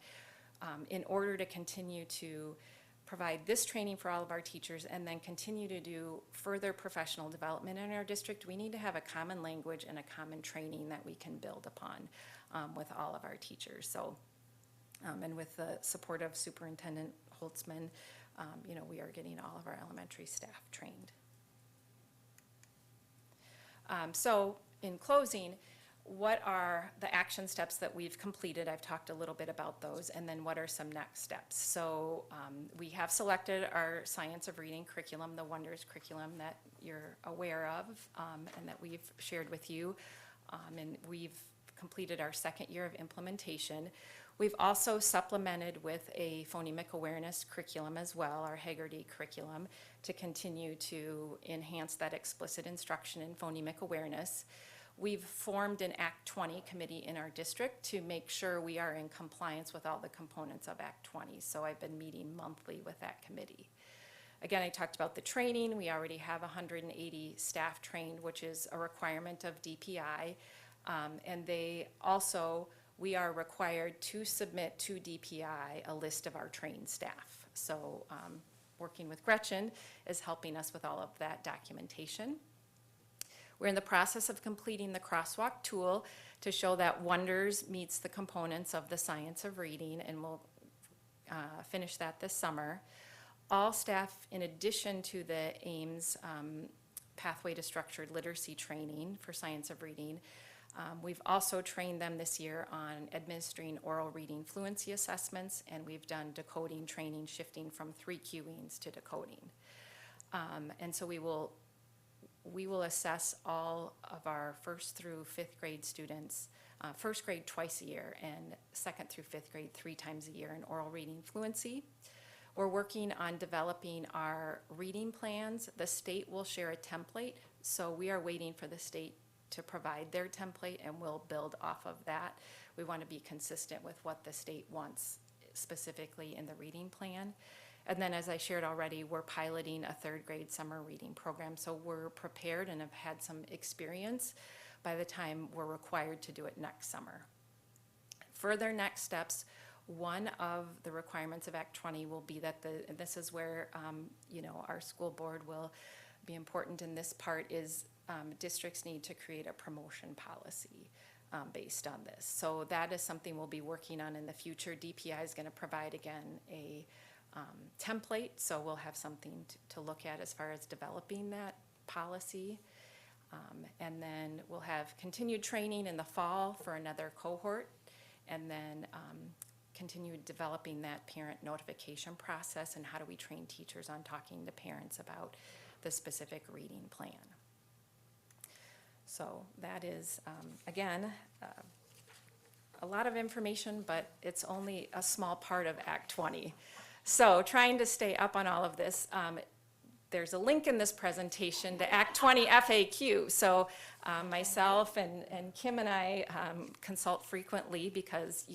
in order to continue to provide this training for all of our teachers and then continue to do further professional development in our district, we need to have a common language and a common training that we can build upon with all of our teachers. So, and with the support of Superintendent Holtzman, we are getting all of our elementary staff trained. So in closing, what are the action steps that we've completed? I've talked a little bit about those, and then what are some next steps? So we have selected our science of reading curriculum, the Wonders curriculum that you're aware of and that we've shared with you, and we've completed our 2nd year of implementation. We've also supplemented with a phonemic awareness curriculum as well, our Haggerty curriculum, to continue to enhance that explicit instruction in phonemic awareness. We've formed an Act 20 committee in our district to make sure we are in compliance with all the components of Act 20. So I've been meeting monthly with that committee. Again, I talked about the training. We already have 180 staff trained, which is a requirement of DPI. And we are required to submit to DPI a list of our trained staff. So working with Gretchen is helping us with all of that documentation. We're in the process of completing the crosswalk tool to show that Wonders meets the components of the science of reading, and we'll finish that this summer. All staff, in addition to the AIMS Pathway to Structured Literacy training for science of reading, we've also trained them this year on administering oral reading fluency assessments, and we've done decoding training, shifting from 3 cueings to decoding. And so we will assess all of our 1st through 5th grade students, 1st grade twice a year and 2nd through 5th grade 3 times a year in oral reading fluency. We're working on developing our reading plans. The state will share a template, so we are waiting for the state to provide their template, and we'll build off of that. We want to be consistent with what the state wants specifically in the reading plan. And then, as I shared already, we're piloting a third grade summer reading program, so we're prepared and have had some experience by the time we're required to do it next summer. Further next steps, one of the requirements of Act 20 will be that and this is where, our school board will be important in this part, is districts need to create a promotion policy based on this. So that is something we'll be working on in the future. DPI is going to provide, again, a template, so we'll have something to look at as far as developing that policy. And then we'll have continued training in the fall for another cohort, and then continue developing that parent notification process and how do we train teachers on talking to parents about the specific reading plan. So that is, again, a lot of information, but it's only a small part of Act 20. So trying to stay up on all of this, there's a link in this presentation to Act 20 FAQ. So myself and Kim and I consult frequently because,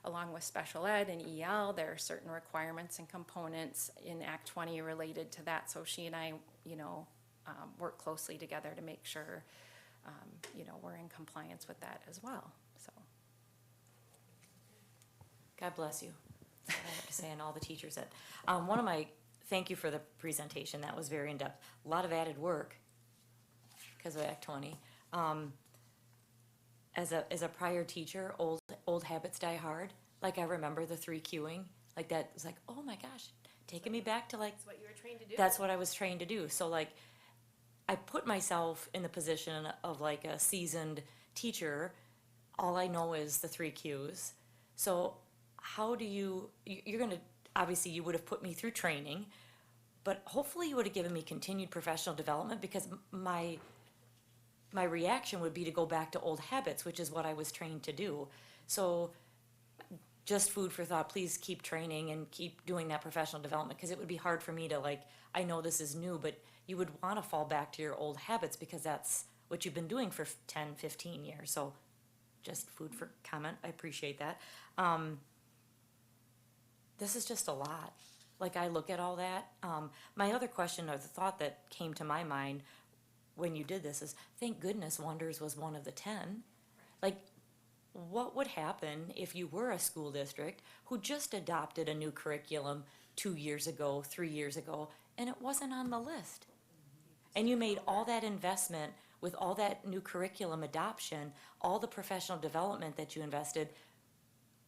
along with special ed and EL, there are certain requirements and components in Act 20 related to that. So she and I, work closely together to make sure, we're in compliance with that as well. So. God bless you. That's what I have to say, and all the teachers that, thank you for the presentation. That was very in-depth. A lot of added work because of Act 20. As a prior teacher, old habits die hard. Like I remember the 3 queuing. Like that was like, oh my gosh, taking me back to like. That's what you were trained to do. That's what I was trained to do. So like, I put myself in the position of like a seasoned teacher. All I know is the 3 cues. So how do you're going to, obviously you would have put me through training, but hopefully you would have given me continued professional development because my reaction would be to go back to old habits, which is what I was trained to do. So just food for thought, please keep training and keep doing that professional development because it would be hard for me to like, I know this is new, but you would want to fall back to your old habits because that's what you've been doing for 10, 15 years. So just food for comment. I appreciate that. This is just a lot. Like I look at all that. My other question or the thought that came to my mind when you did this is, thank goodness Wonders was one of the 10. Like, what would happen if you were a school district who just adopted a new curriculum 2 years ago, 3 years ago, and it wasn't on the list? And you made all that investment with all that new curriculum adoption, all the professional development that you invested.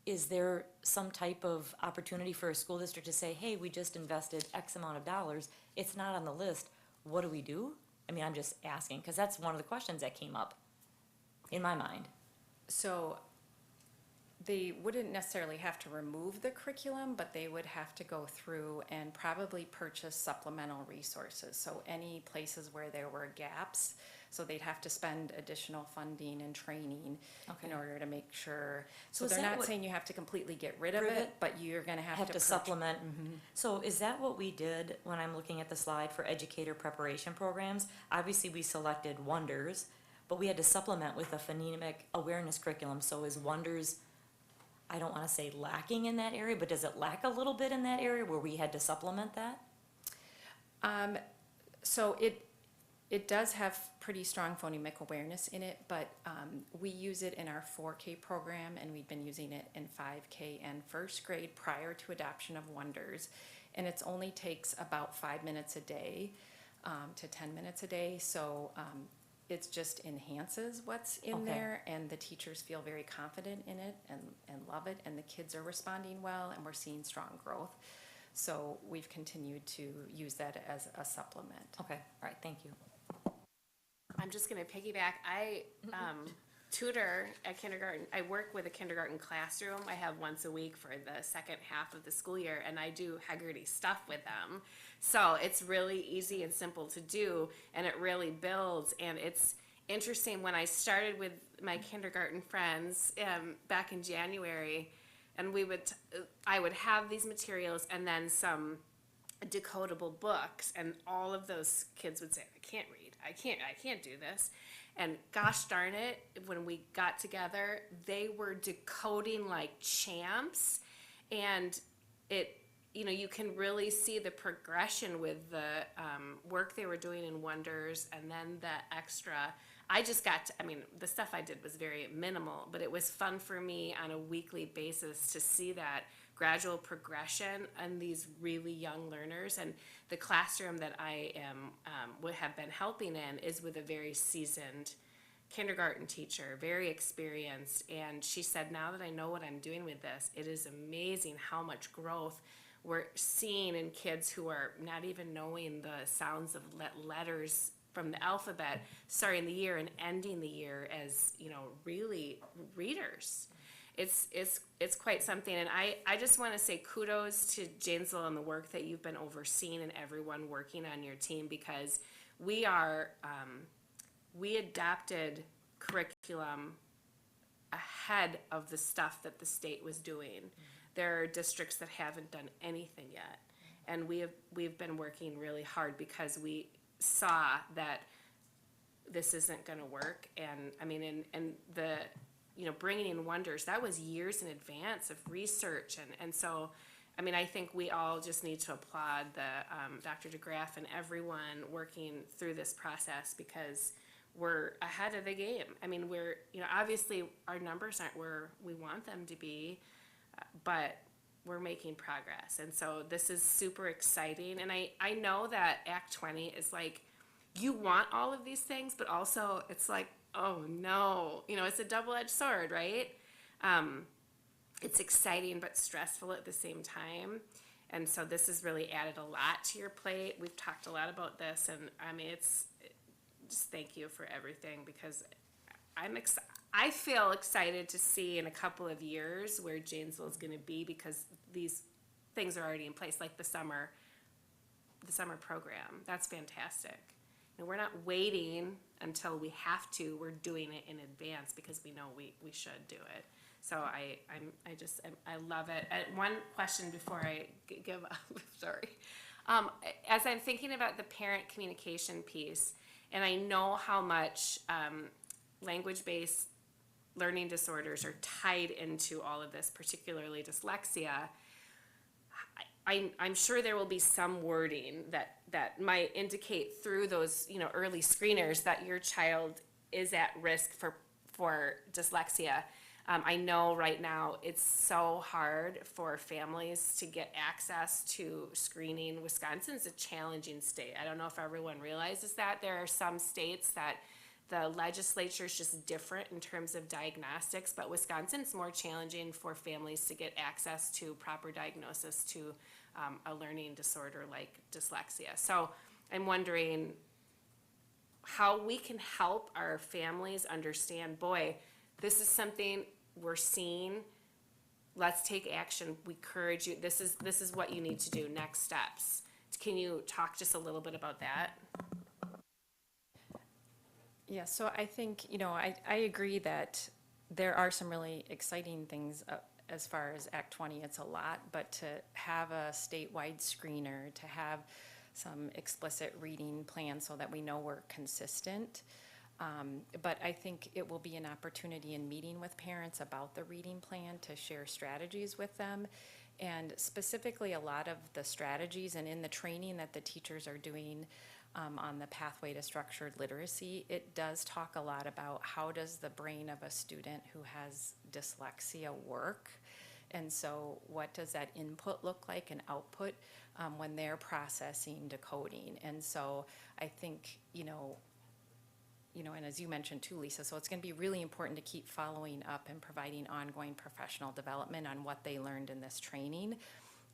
Is there some type of opportunity for a school district to say, hey, we just invested X amount of dollars, it's not on the list, what do we do? I mean, I'm just asking, because that's one of the questions that came up in my mind. So they wouldn't necessarily have to remove the curriculum, but they would have to go through and probably purchase supplemental resources. So any places where there were gaps, so they'd have to spend additional funding and training in order to make sure. So is they're that not what- saying you have to completely get rid of it, but you're gonna have to supplement. So is that what we did when I'm looking at the slide for educator preparation programs? Obviously, we selected Wonders, but we had to supplement with a phonemic awareness curriculum. So is Wonders, I don't want to say lacking in that area, but does it lack a little bit in that area where we had to supplement that? So it does have pretty strong phonemic awareness in it, but we use it in our 4K program, and we've been using it in 5K and first grade prior to adoption of Wonders. And it only takes about 5 minutes a day to 10 minutes a day. So it just enhances what's in there, and the teachers feel very confident in it and love it, and the kids are responding well, and we're seeing strong growth. So we've continued to use that as a supplement. Okay, all right, thank you. I'm just gonna piggyback. I tutor at kindergarten. I work with a kindergarten classroom. I have once a week for the second half of the school year, and I do Haggerty stuff with them. So it's really easy and simple to do, and it really builds. And it's interesting, when I started with my kindergarten friends back in January, and I would have these materials and then some decodable books, and all of those kids would say, I can't read. I can't do this. And gosh darn it, when we got together, they were decoding like champs. And it, you can really see the progression with the work they were doing in Wonders, and then the extra. I just got to, the stuff I did was very minimal, but it was fun for me on a weekly basis to see that gradual progression in these really young learners. And the classroom that I would have been helping in is with a very seasoned kindergarten teacher, very experienced. And she said, now that I know what I'm doing with this, it is amazing how much growth we're seeing in kids who are not even knowing the sounds of letters from the alphabet, starting the year and ending the year as, really readers. It's quite something. And I just want to say kudos to Janesville and the work that you've been overseeing and everyone working on your team, because we adapted curriculum ahead of the stuff that the state was doing. There are districts that haven't done anything yet, and we've been working really hard because we saw that this isn't going to work. And and the bringing in Wonders, that was years in advance of research, and so I think we all just need to applaud the Dr. DeGraff and everyone working through this process, because we're ahead of the game. We're obviously our numbers aren't where we want them to be, but we're making progress. And so this is super exciting. And I know that Act 20 is like, you want all of these things, but also it's like, oh no, it's a double-edged sword, right? It's exciting but stressful at the same time. And so this has really added a lot to your plate. We've talked a lot about this, and it's just thank you for everything, because I feel excited to see in a couple of years where Janesville is going to be, because these things are already in place, like the summer program. That's fantastic. And we're not waiting until we have to. We're doing it in advance because we know we should do it. So I love it. One question before I give up, sorry. As I'm thinking about the parent communication piece, and I know how much language-based learning disorders are tied into all of this, particularly dyslexia, I'm sure there will be some wording that might indicate through those early screeners that your child is at risk for dyslexia. I know right now it's so hard for families to get access to screening. Wisconsin's a challenging state. I don't know if everyone realizes that. There are some states that the legislature is just different in terms of diagnostics, but Wisconsin's more challenging for families to get access to proper diagnosis to a learning disorder like dyslexia. So I'm wondering how we can help our families understand, boy, this is something we're seeing. Let's take action. We encourage you. This is what you need to do. Next steps. Can you talk just a little bit about that? Yeah, so I think, I agree that there are some really exciting things as far as Act 20. It's a lot, but to have a statewide screener, to have some explicit reading plans so that we know we're consistent. But I think it will be an opportunity in meeting with parents about the reading plan to share strategies with them. And specifically, a lot of the strategies and in the training that the teachers are doing on the pathway to structured literacy, it does talk a lot about how does the brain of a student who has dyslexia work. And so what does that input look like and output when they're processing, decoding. And so I think, and as you mentioned too, Lisa, so it's going to be really important to keep following up and providing ongoing professional development on what they learned in this training,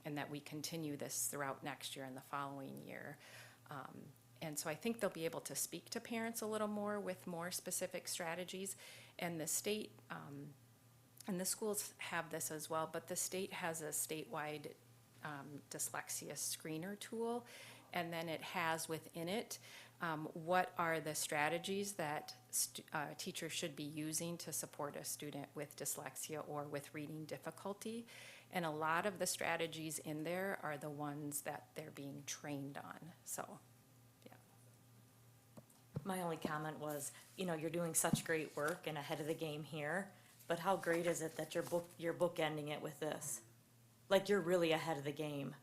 and that we continue this throughout next year and the following year. And so I think they'll be able to speak to parents a little more with more specific strategies. And the state, and the schools have this as well, but the state has a statewide dyslexia screener tool. And then it has within it what are the strategies that teachers should be using to support a student with dyslexia or with reading difficulty. And a lot of the strategies in there are the ones that they're being trained on. So, yeah. My only comment was, you're doing such great work and ahead of the game here, but how great is it that you're bookending it with this? Like, you're really ahead of the game,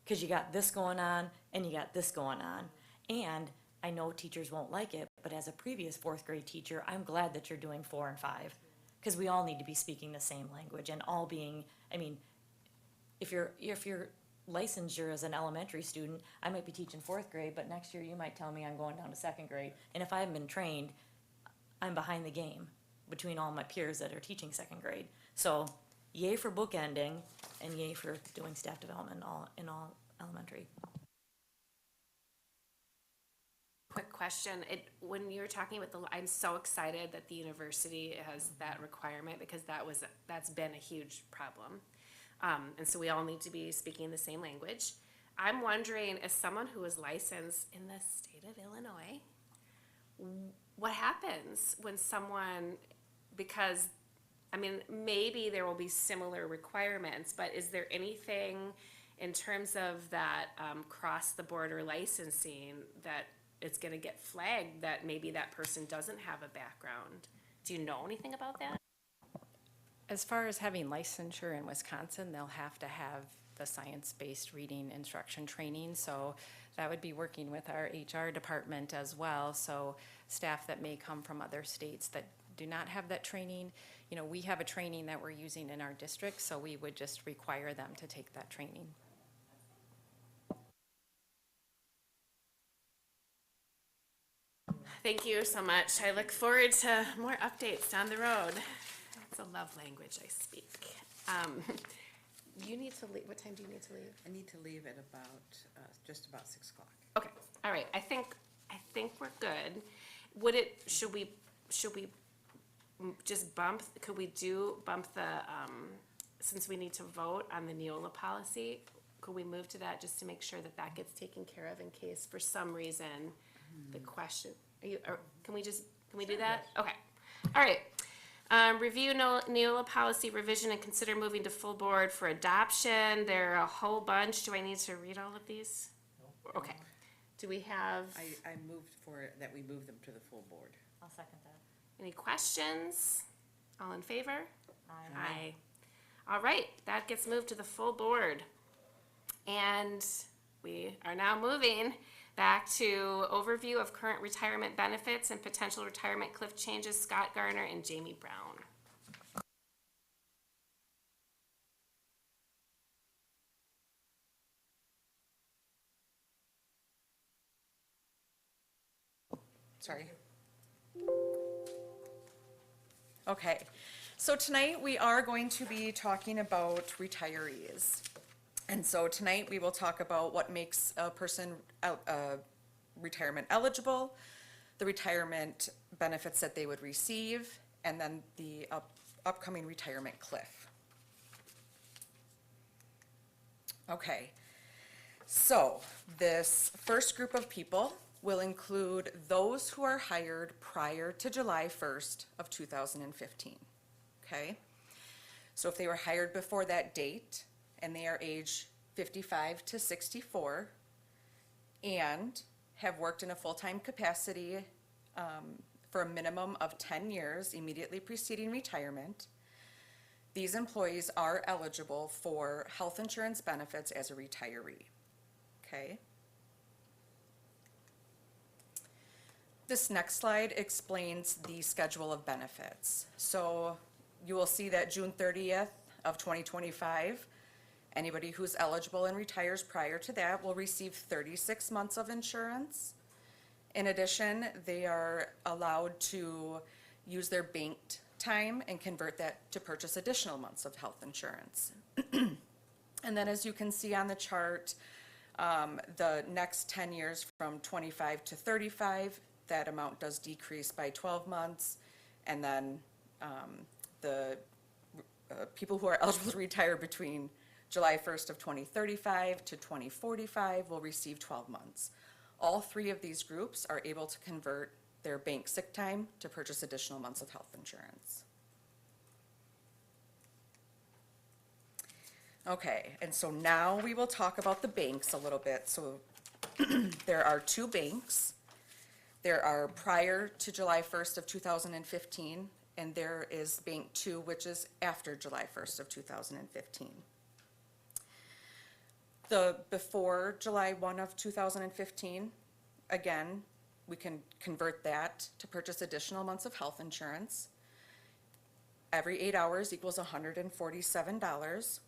because you got this going on and you got this going on. And I know teachers won't like it, but as a previous fourth grade teacher, I'm glad that you're doing 4 and 5, because we all need to be speaking the same language and all being, if you're licensure as an elementary student, I might be teaching fourth grade, but next year you might tell me I'm going down to second grade. And if I haven't been trained, I'm behind the game between all my peers that are teaching second grade. So yay for bookending and yay for doing staff development in all elementary. Quick question, when you were talking about I'm so excited that the university has that requirement, because that's been a huge problem. And so we all need to be speaking the same language. I'm wondering, as someone who is licensed in the state of Illinois, what happens when someone, because, maybe there will be similar requirements, but is there anything in terms of that cross-the-border licensing that it's gonna get flagged that maybe that person doesn't have a background? Do you know anything about that? As far as having licensure in Wisconsin, they'll have to have the science-based reading instruction training, so that would be working with our HR department as well. So staff that may come from other states that do not have that training, we have a training that we're using in our district, so we would just require them to take that training. Thank you so much. I look forward to more updates down the road. It's a love language I speak. You need to leave. What time do you need to leave? I need to leave at just about 6 o'clock. Okay. All right. I think we're good. Should we just could we bump the, since we need to vote on the Neola policy, could we move to that just to make sure that gets taken care of in case for some reason the question, can we do that? Okay. All right. Review Neola policy revision and consider moving to full board for adoption. There are a whole bunch. Do I need to read all of these? No. Okay. Do we have I moved that we move them to the full board. I'll second that. any questions? All in favor? Aye. Aye. All right, that gets moved to the full board. And we are now moving back to overview of current retirement benefits and potential retirement cliff changes, Scott Garner and Jamie Brown. Sorry. Okay, so tonight we are going to be talking about retirees. And so tonight we will talk about what makes a person retirement eligible, the retirement benefits that they would receive, and then the upcoming retirement cliff. Okay, so this first group of people will include those who are hired prior to July 1st of 2015, okay? So if they were hired before that date and they are age 55 to 64 and have worked in a full-time capacity for a minimum of 10 years immediately preceding retirement, these employees are eligible for health insurance benefits as a retiree, okay? This next slide explains the schedule of benefits. So you will see that June 30th of 2025, anybody who's eligible and retires prior to that will receive 36 months of insurance. In addition, they are allowed to use their banked time and convert that to purchase additional months of health insurance. And then as you can see on the chart, the next 10 years from 25 to 35, that amount does decrease by 12 months. And then the people who are eligible to retire between July 1st of 2035 to 2045 will receive 12 months. All three of these groups are able to convert their bank sick time to purchase additional months of health insurance. Okay, and so now we will talk about the banks a little bit. So there are two banks. There are prior to July 1st of 2015, and there is Bank 2, which is after July 1st of 2015. The before July 1 of 2015, again, we can convert that to purchase additional months of health insurance. Every 8 hours equals $147,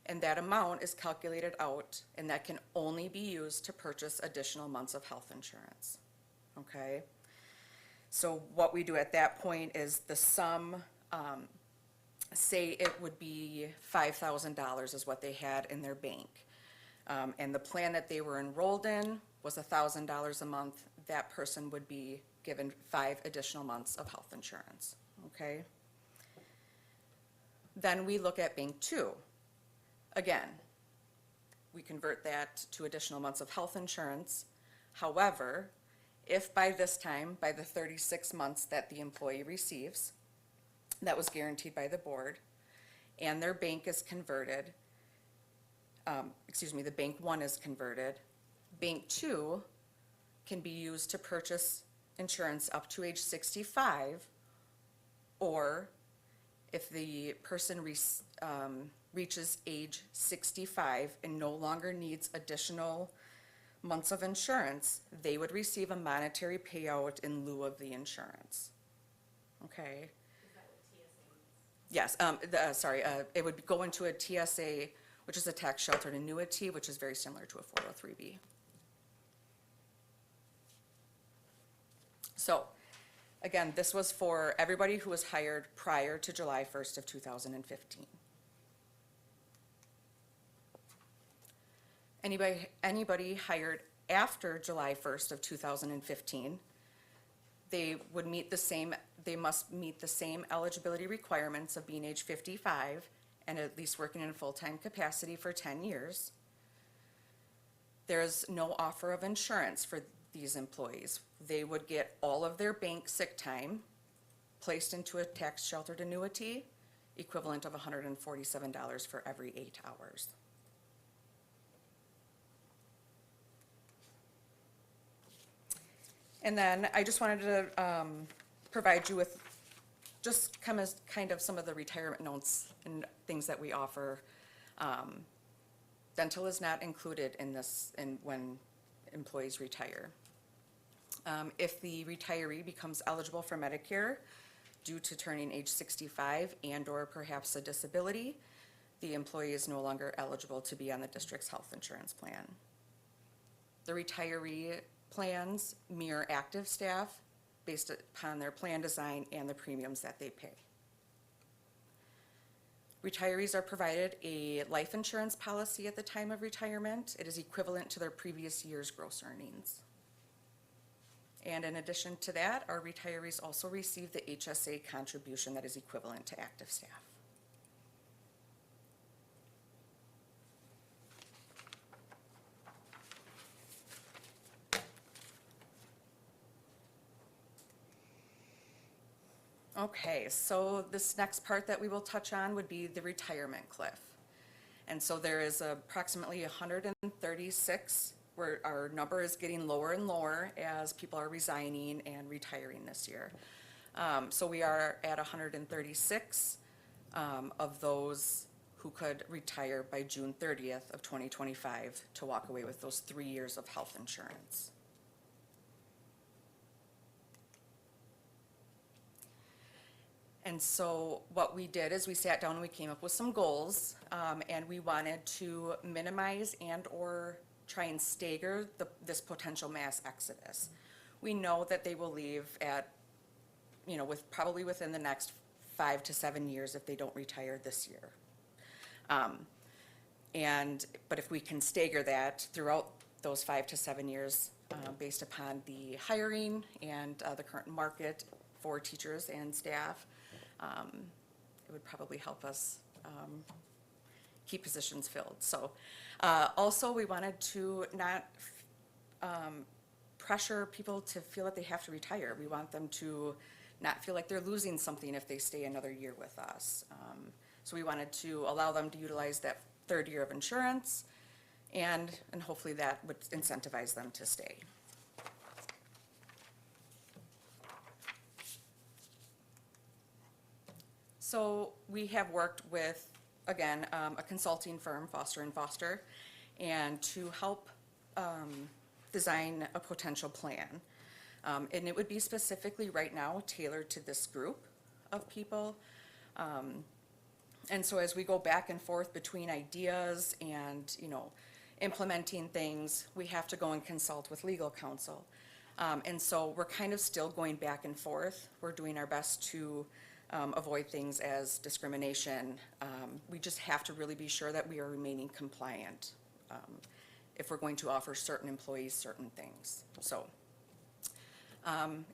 and that amount is calculated out, and that can only be used to purchase additional months of health insurance, okay? So what we do at that point is the sum, say it would be $5,000 is what they had in their bank. And the plan that they were enrolled in was $1,000 a month. That person would be given 5 additional months of health insurance, okay? Then we look at Bank 2. Again, we convert that to additional months of health insurance. However, if by this time, by the 36 months that the employee receives, that was guaranteed by the board, and their bank is converted, the Bank 1 is converted, Bank 2 can be used to purchase insurance up to age 65, or if the person reaches age 65 and no longer needs additional months of insurance, they would receive a monetary payout in lieu of the insurance. Okay? Yes, it would go into a TSA, which is a tax sheltered annuity, which is very similar to a 403B. So, again, this was for everybody who was hired prior to July 1st of 2015. Anybody hired after July 1st of 2015, they must meet the same eligibility requirements of being age 55 and at least working in a full-time capacity for 10 years. There's no offer of insurance for these employees. They would get all of their bank sick time placed into a tax sheltered annuity, equivalent of $147 for every 8 hours. And then I just wanted to provide you with just kind of some of the retirement notes and things that we offer. Dental is not included in this when employees retire. If the retiree becomes eligible for Medicare due to turning age 65 and/or perhaps a disability, the employee is no longer eligible to be on the district's health insurance plan. The retiree plans mirror active staff based upon their plan design and the premiums that they pay. Retirees are provided a life insurance policy at the time of retirement. It is equivalent to their previous year's gross earnings. And in addition to that, our retirees also receive the HSA contribution that is equivalent to active staff. Okay, so this next part that we will touch on would be the retirement cliff. And so there is approximately 136, where our number is getting lower and lower as people are resigning and retiring this year. So we are at 136 of those who could retire by June 30th of 2025 to walk away with those 3 years of health insurance. And so what we did is we sat down and we came up with some goals, and we wanted to minimize and/or try and stagger this potential mass exodus. We know that they will leave at, probably within the next 5 to 7 years if they don't retire this year. But if we can stagger that throughout those 5 to 7 years, based upon the hiring and the current market for teachers and staff, it would probably help us keep positions filled. So also we wanted to not pressure people to feel that they have to retire. We want them to not feel like they're losing something if they stay another year with us. So we wanted to allow them to utilize that 3rd year of insurance, and hopefully that would incentivize them to stay. So we have worked with, again, a consulting firm, Foster and Foster, and to help design a potential plan. And it would be specifically right now tailored to this group of people. And so as we go back and forth between ideas and, implementing things, we have to go and consult with legal counsel. And so we're kind of still going back and forth. We're doing our best to avoid things as discrimination. We just have to really be sure that we are remaining compliant if we're going to offer certain employees certain things. So,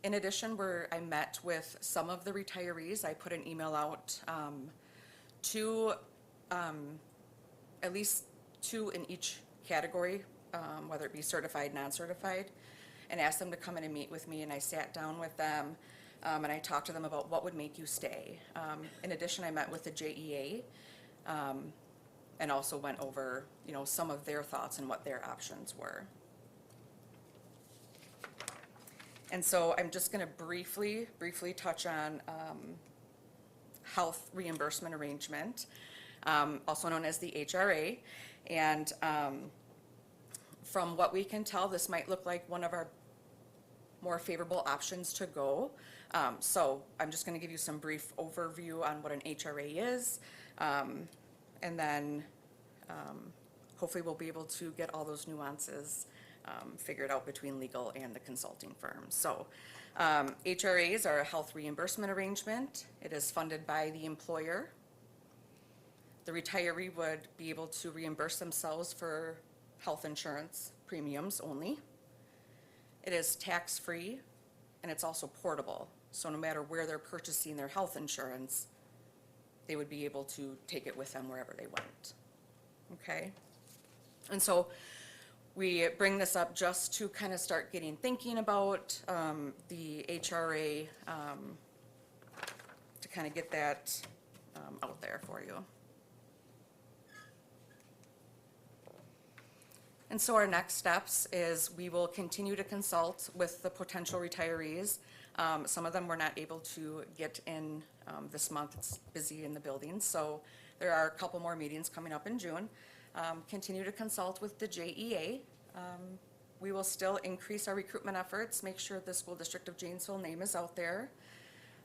in addition, I met with some of the retirees. I put an email out to at least 2 in each category, whether it be certified, non-certified, and asked them to come in and meet with me. And I sat down with them and I talked to them about what would make you stay. In addition, I met with the JEA and also went over, some of their thoughts and what their options were. And so I'm just going to briefly touch on health reimbursement arrangement, also known as the HRA. And from what we can tell, this might look like one of our more favorable options to go. So I'm just going to give you some brief overview on what an HRA is, and then hopefully we'll be able to get all those nuances figured out between legal and the consulting firm. So HRAs are a health reimbursement arrangement. It is funded by the employer. The retiree would be able to reimburse themselves for health insurance premiums only. It is tax-free, and it's also portable. So no matter where they're purchasing their health insurance, they would be able to take it with them wherever they went. Okay? And so we bring this up just to kind of start getting thinking about the HRA to kind of get that out there for you. And so our next steps is we will continue to consult with the potential retirees. Some of them we're not able to get in this month. It's busy in the building. So there are a couple more meetings coming up in June. Continue to consult with the JEA. We will still increase our recruitment efforts, make sure the School District of Janesville name is out there.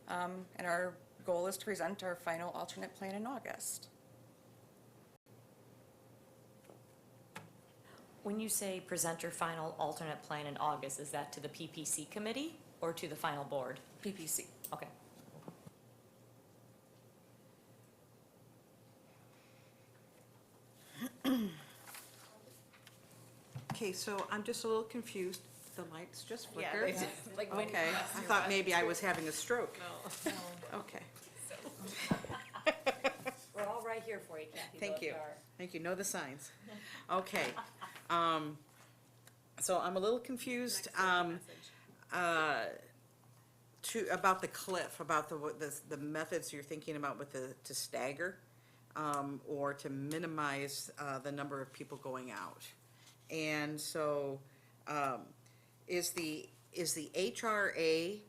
And our goal is to present our final alternate plan in August. When you say present your final alternate plan in August, is that to the PPC committee or to the final board? PPC. Okay. Okay, so I'm just a little confused. The lights just flickered. Like Okay, I thought maybe I was having a stroke. Okay, We're all right here for you, Kathy. thank you. Thank you, know the signs. Okay. So I'm a little confused, about the cliff, about the methods you're thinking about with to stagger, or to minimize, the number of people going out. And so, is the HRA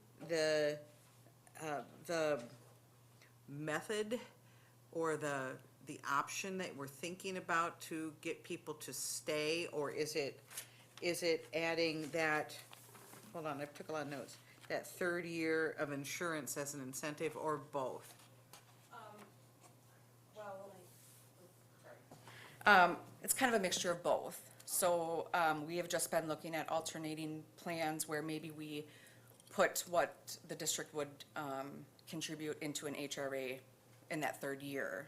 the method or the option that we're thinking about to get people to stay, or is it adding that, hold on, I took a lot of notes, that 3rd year of insurance as an incentive, or both? It's kind of a mixture of both. So we have just been looking at alternating plans where maybe we put what the district would contribute into an HRA in that 3rd year.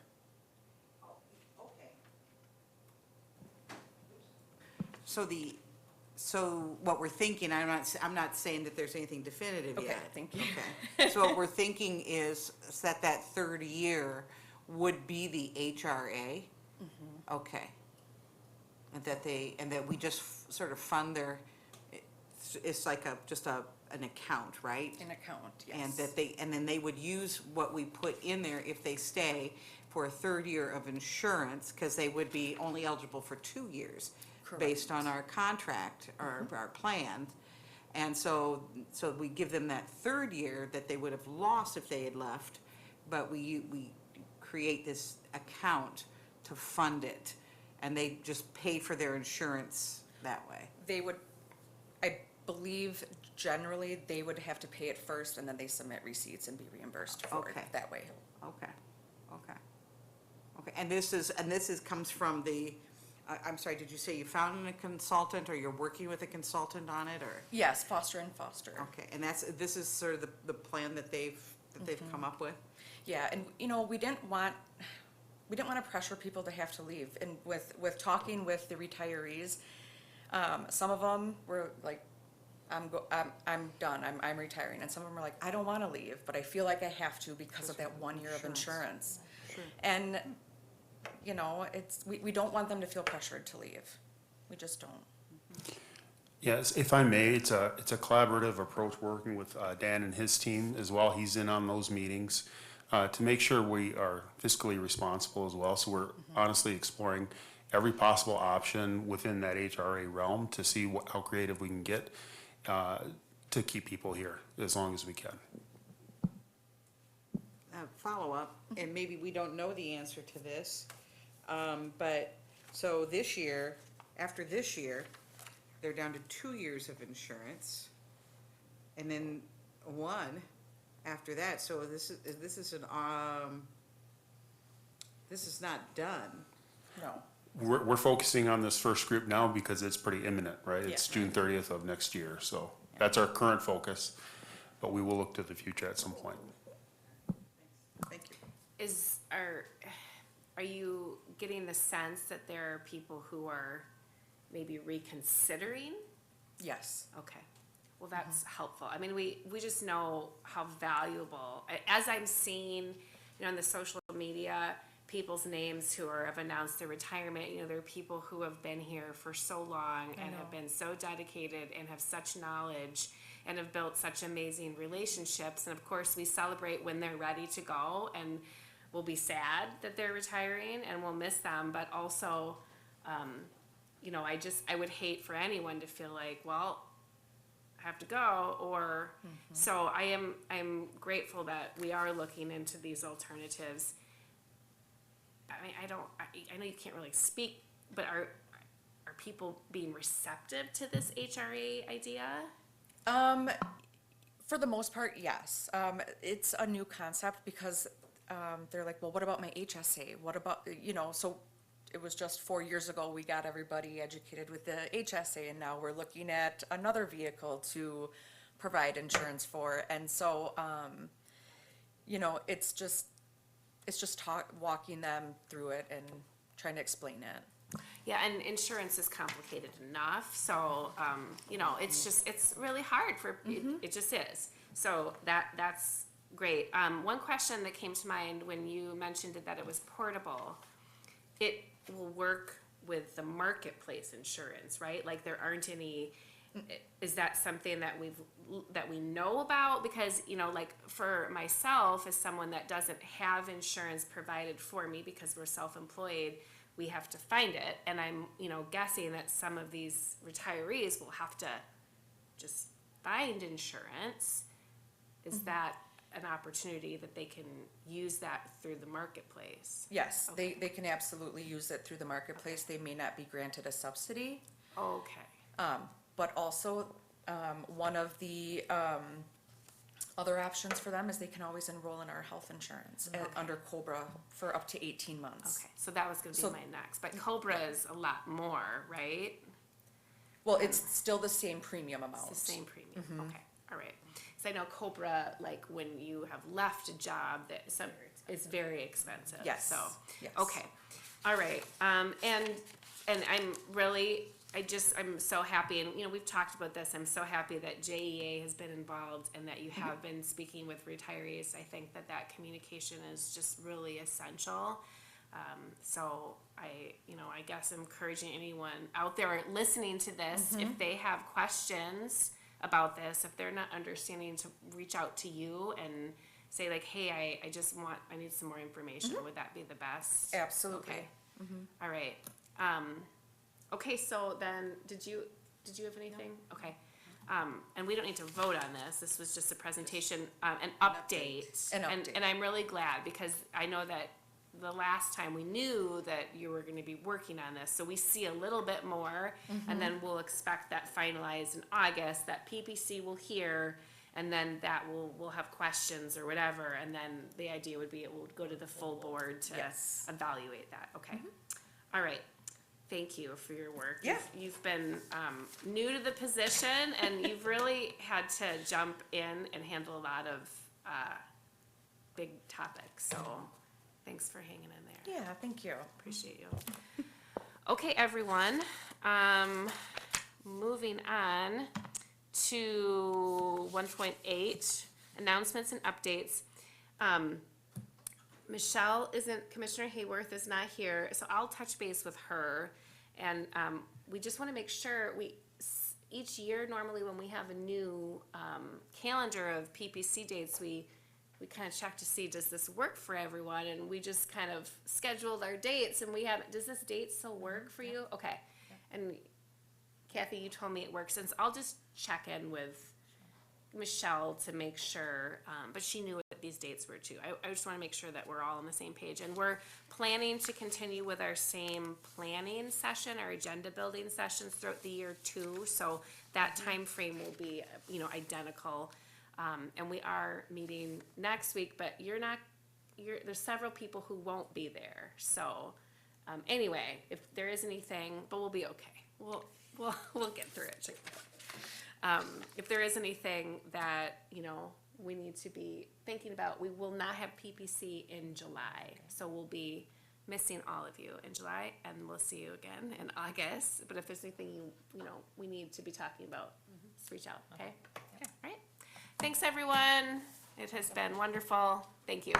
Okay. So what we're thinking, I'm not saying that there's anything definitive Okay, yet. thank you. Okay. So what we're thinking is that 3rd year would be the HRA? Mm-hmm. Okay. And that we just sort of fund it's like an account, right? An account, yes. And then they would use what we put in there if they stay for a 3rd year of insurance, because they would be only eligible for 2 years. Based on our contract or our plan. And so we give them that 3rd year that they would have lost if they had left, but we create this account to fund it, and they just pay for their insurance that way. They would, I believe generally, they would have to pay it first, and then they submit receipts and be reimbursed for it Okay. that way. Okay, okay. Okay, and this comes from the, I'm sorry, did you say you found a consultant, or you're working with a consultant on it, or? Yes, Foster and Foster. Okay, and this is sort of the plan that they've come up with? Yeah, and we didn't want to pressure people to have to leave. And with talking with the retirees, some of them were like, I'm done, I'm retiring. And some of them were like, I don't want to leave, but I feel like I have to because of that 1 year of insurance. Sure. And, we don't want them to feel pressured to leave. We just don't. Yes, if I may, it's a collaborative approach working with Dan and his team as well. He's in on those meetings to make sure we are fiscally responsible as well. So we're honestly exploring every possible option within that HRA realm to see how creative we can get to keep people here as long as we can. Follow-up, and maybe we don't know the answer to this, but, so this year, after this year, they're down to 2 years of insurance, and then 1 after that, so this is not done. No. We're focusing on this first group now because it's pretty imminent, right? It's Yeah. June 30th of next year, so that's our current focus, but we will look to the future at some point. Thank you. Are you getting the sense that there are people who are maybe reconsidering? Yes. Okay, well, that's helpful. I mean, we just know how valuable, as I'm seeing, on the social media, people's names who have announced their retirement, there are people who have been here for so long and have been so dedicated and have such knowledge and have built such amazing relationships. And of course, we celebrate when they're ready to go, and we'll be sad that they're retiring and we'll miss them, but also, I would hate for anyone to feel like, well, I have to go, or, so I'm grateful that we are looking into these alternatives. I mean, I know you can't really speak, but are people being receptive to this HRA idea? For the most part, yes. It's a new concept because they're like, well, what about my HSA? What about, so it was just 4 years ago we got everybody educated with the HSA, and now we're looking at another vehicle to provide insurance for. And so, it's just walking them through it and trying to explain it. Yeah, and insurance is complicated enough, so, it's really hard it just is. So that's great. One question that came to mind when you mentioned that it was portable, it will work with the marketplace insurance, right? Like there aren't any, is that something that we know about? Because, like for myself, as someone that doesn't have insurance provided for me because we're self-employed, we have to find it. And I'm, guessing that some of these retirees will have to just find insurance. Is that an opportunity that they can use that through the marketplace? Yes, Okay. they can absolutely use it through the marketplace. They may not be granted a subsidy. Okay. But also, one of the other options for them is they can always enroll in our health insurance under COBRA for up to 18 months. Okay, so that was gonna be So- my next, but Cobra is a lot more, right? Well, it's still the same premium amount. It's the same premium, okay, all right. So I know Cobra, like when you have left a job, that is very expensive, Yes, so. yes. Okay, all right, and I'm really, I'm so happy, and, we've talked about this, I'm so happy that JEA has been involved and that you have been speaking with retirees. I think that communication is just really essential. So I guess encouraging anyone out there listening to this, if they have questions about this, if they're not understanding, to reach out to you and say like, hey, I need some more information. Would that be the best? Absolutely. Okay. All right. Okay, so then, did you have anything? Okay. and we don't need to vote on this, this was just a presentation, an update. An And- update. And I'm really glad, because I know that the last time we knew that you were gonna be working on this, so we see a little bit more, and then we'll expect that finalized in August, that PPC will hear, and then that we'll have questions or whatever, and then the idea would be it will go to the full board to Yes. evaluate that, okay? All right, thank you for your work. Yeah. You've been, new to the position, and you've really had to jump in and handle a lot of, big topics, so thanks for hanging in there. Yeah, thank you. Appreciate you. Okay, everyone, moving on to 1.8, announcements and updates. Michelle isn't, Commissioner Hayworth is not here, so I'll touch base with her. And we just want to make sure, each year, normally when we have a new calendar of PPC dates, we kind of check to see, does this work for everyone? And we just kind of scheduled our dates, and we haven't, does this date still work for you? Okay. And Kathy, you told me it works, and so I'll just check in with Michelle to make sure, but she knew what these dates were too. I just want to make sure that we're all on the same page, and we're planning to continue with our same planning session, our agenda building sessions throughout the year too, so that time frame will be, identical. And we are meeting next week, but there's several people who won't be there, so, anyway, if there is anything, but we'll be okay. We'll get through it. If there is anything that, we need to be thinking about, we will not have PPC in July. So we'll be missing all of you in July, and we'll see you again in August. But if there's anything we need to be talking about, just reach out, okay? All right. Thanks, everyone. It has been wonderful. Thank you.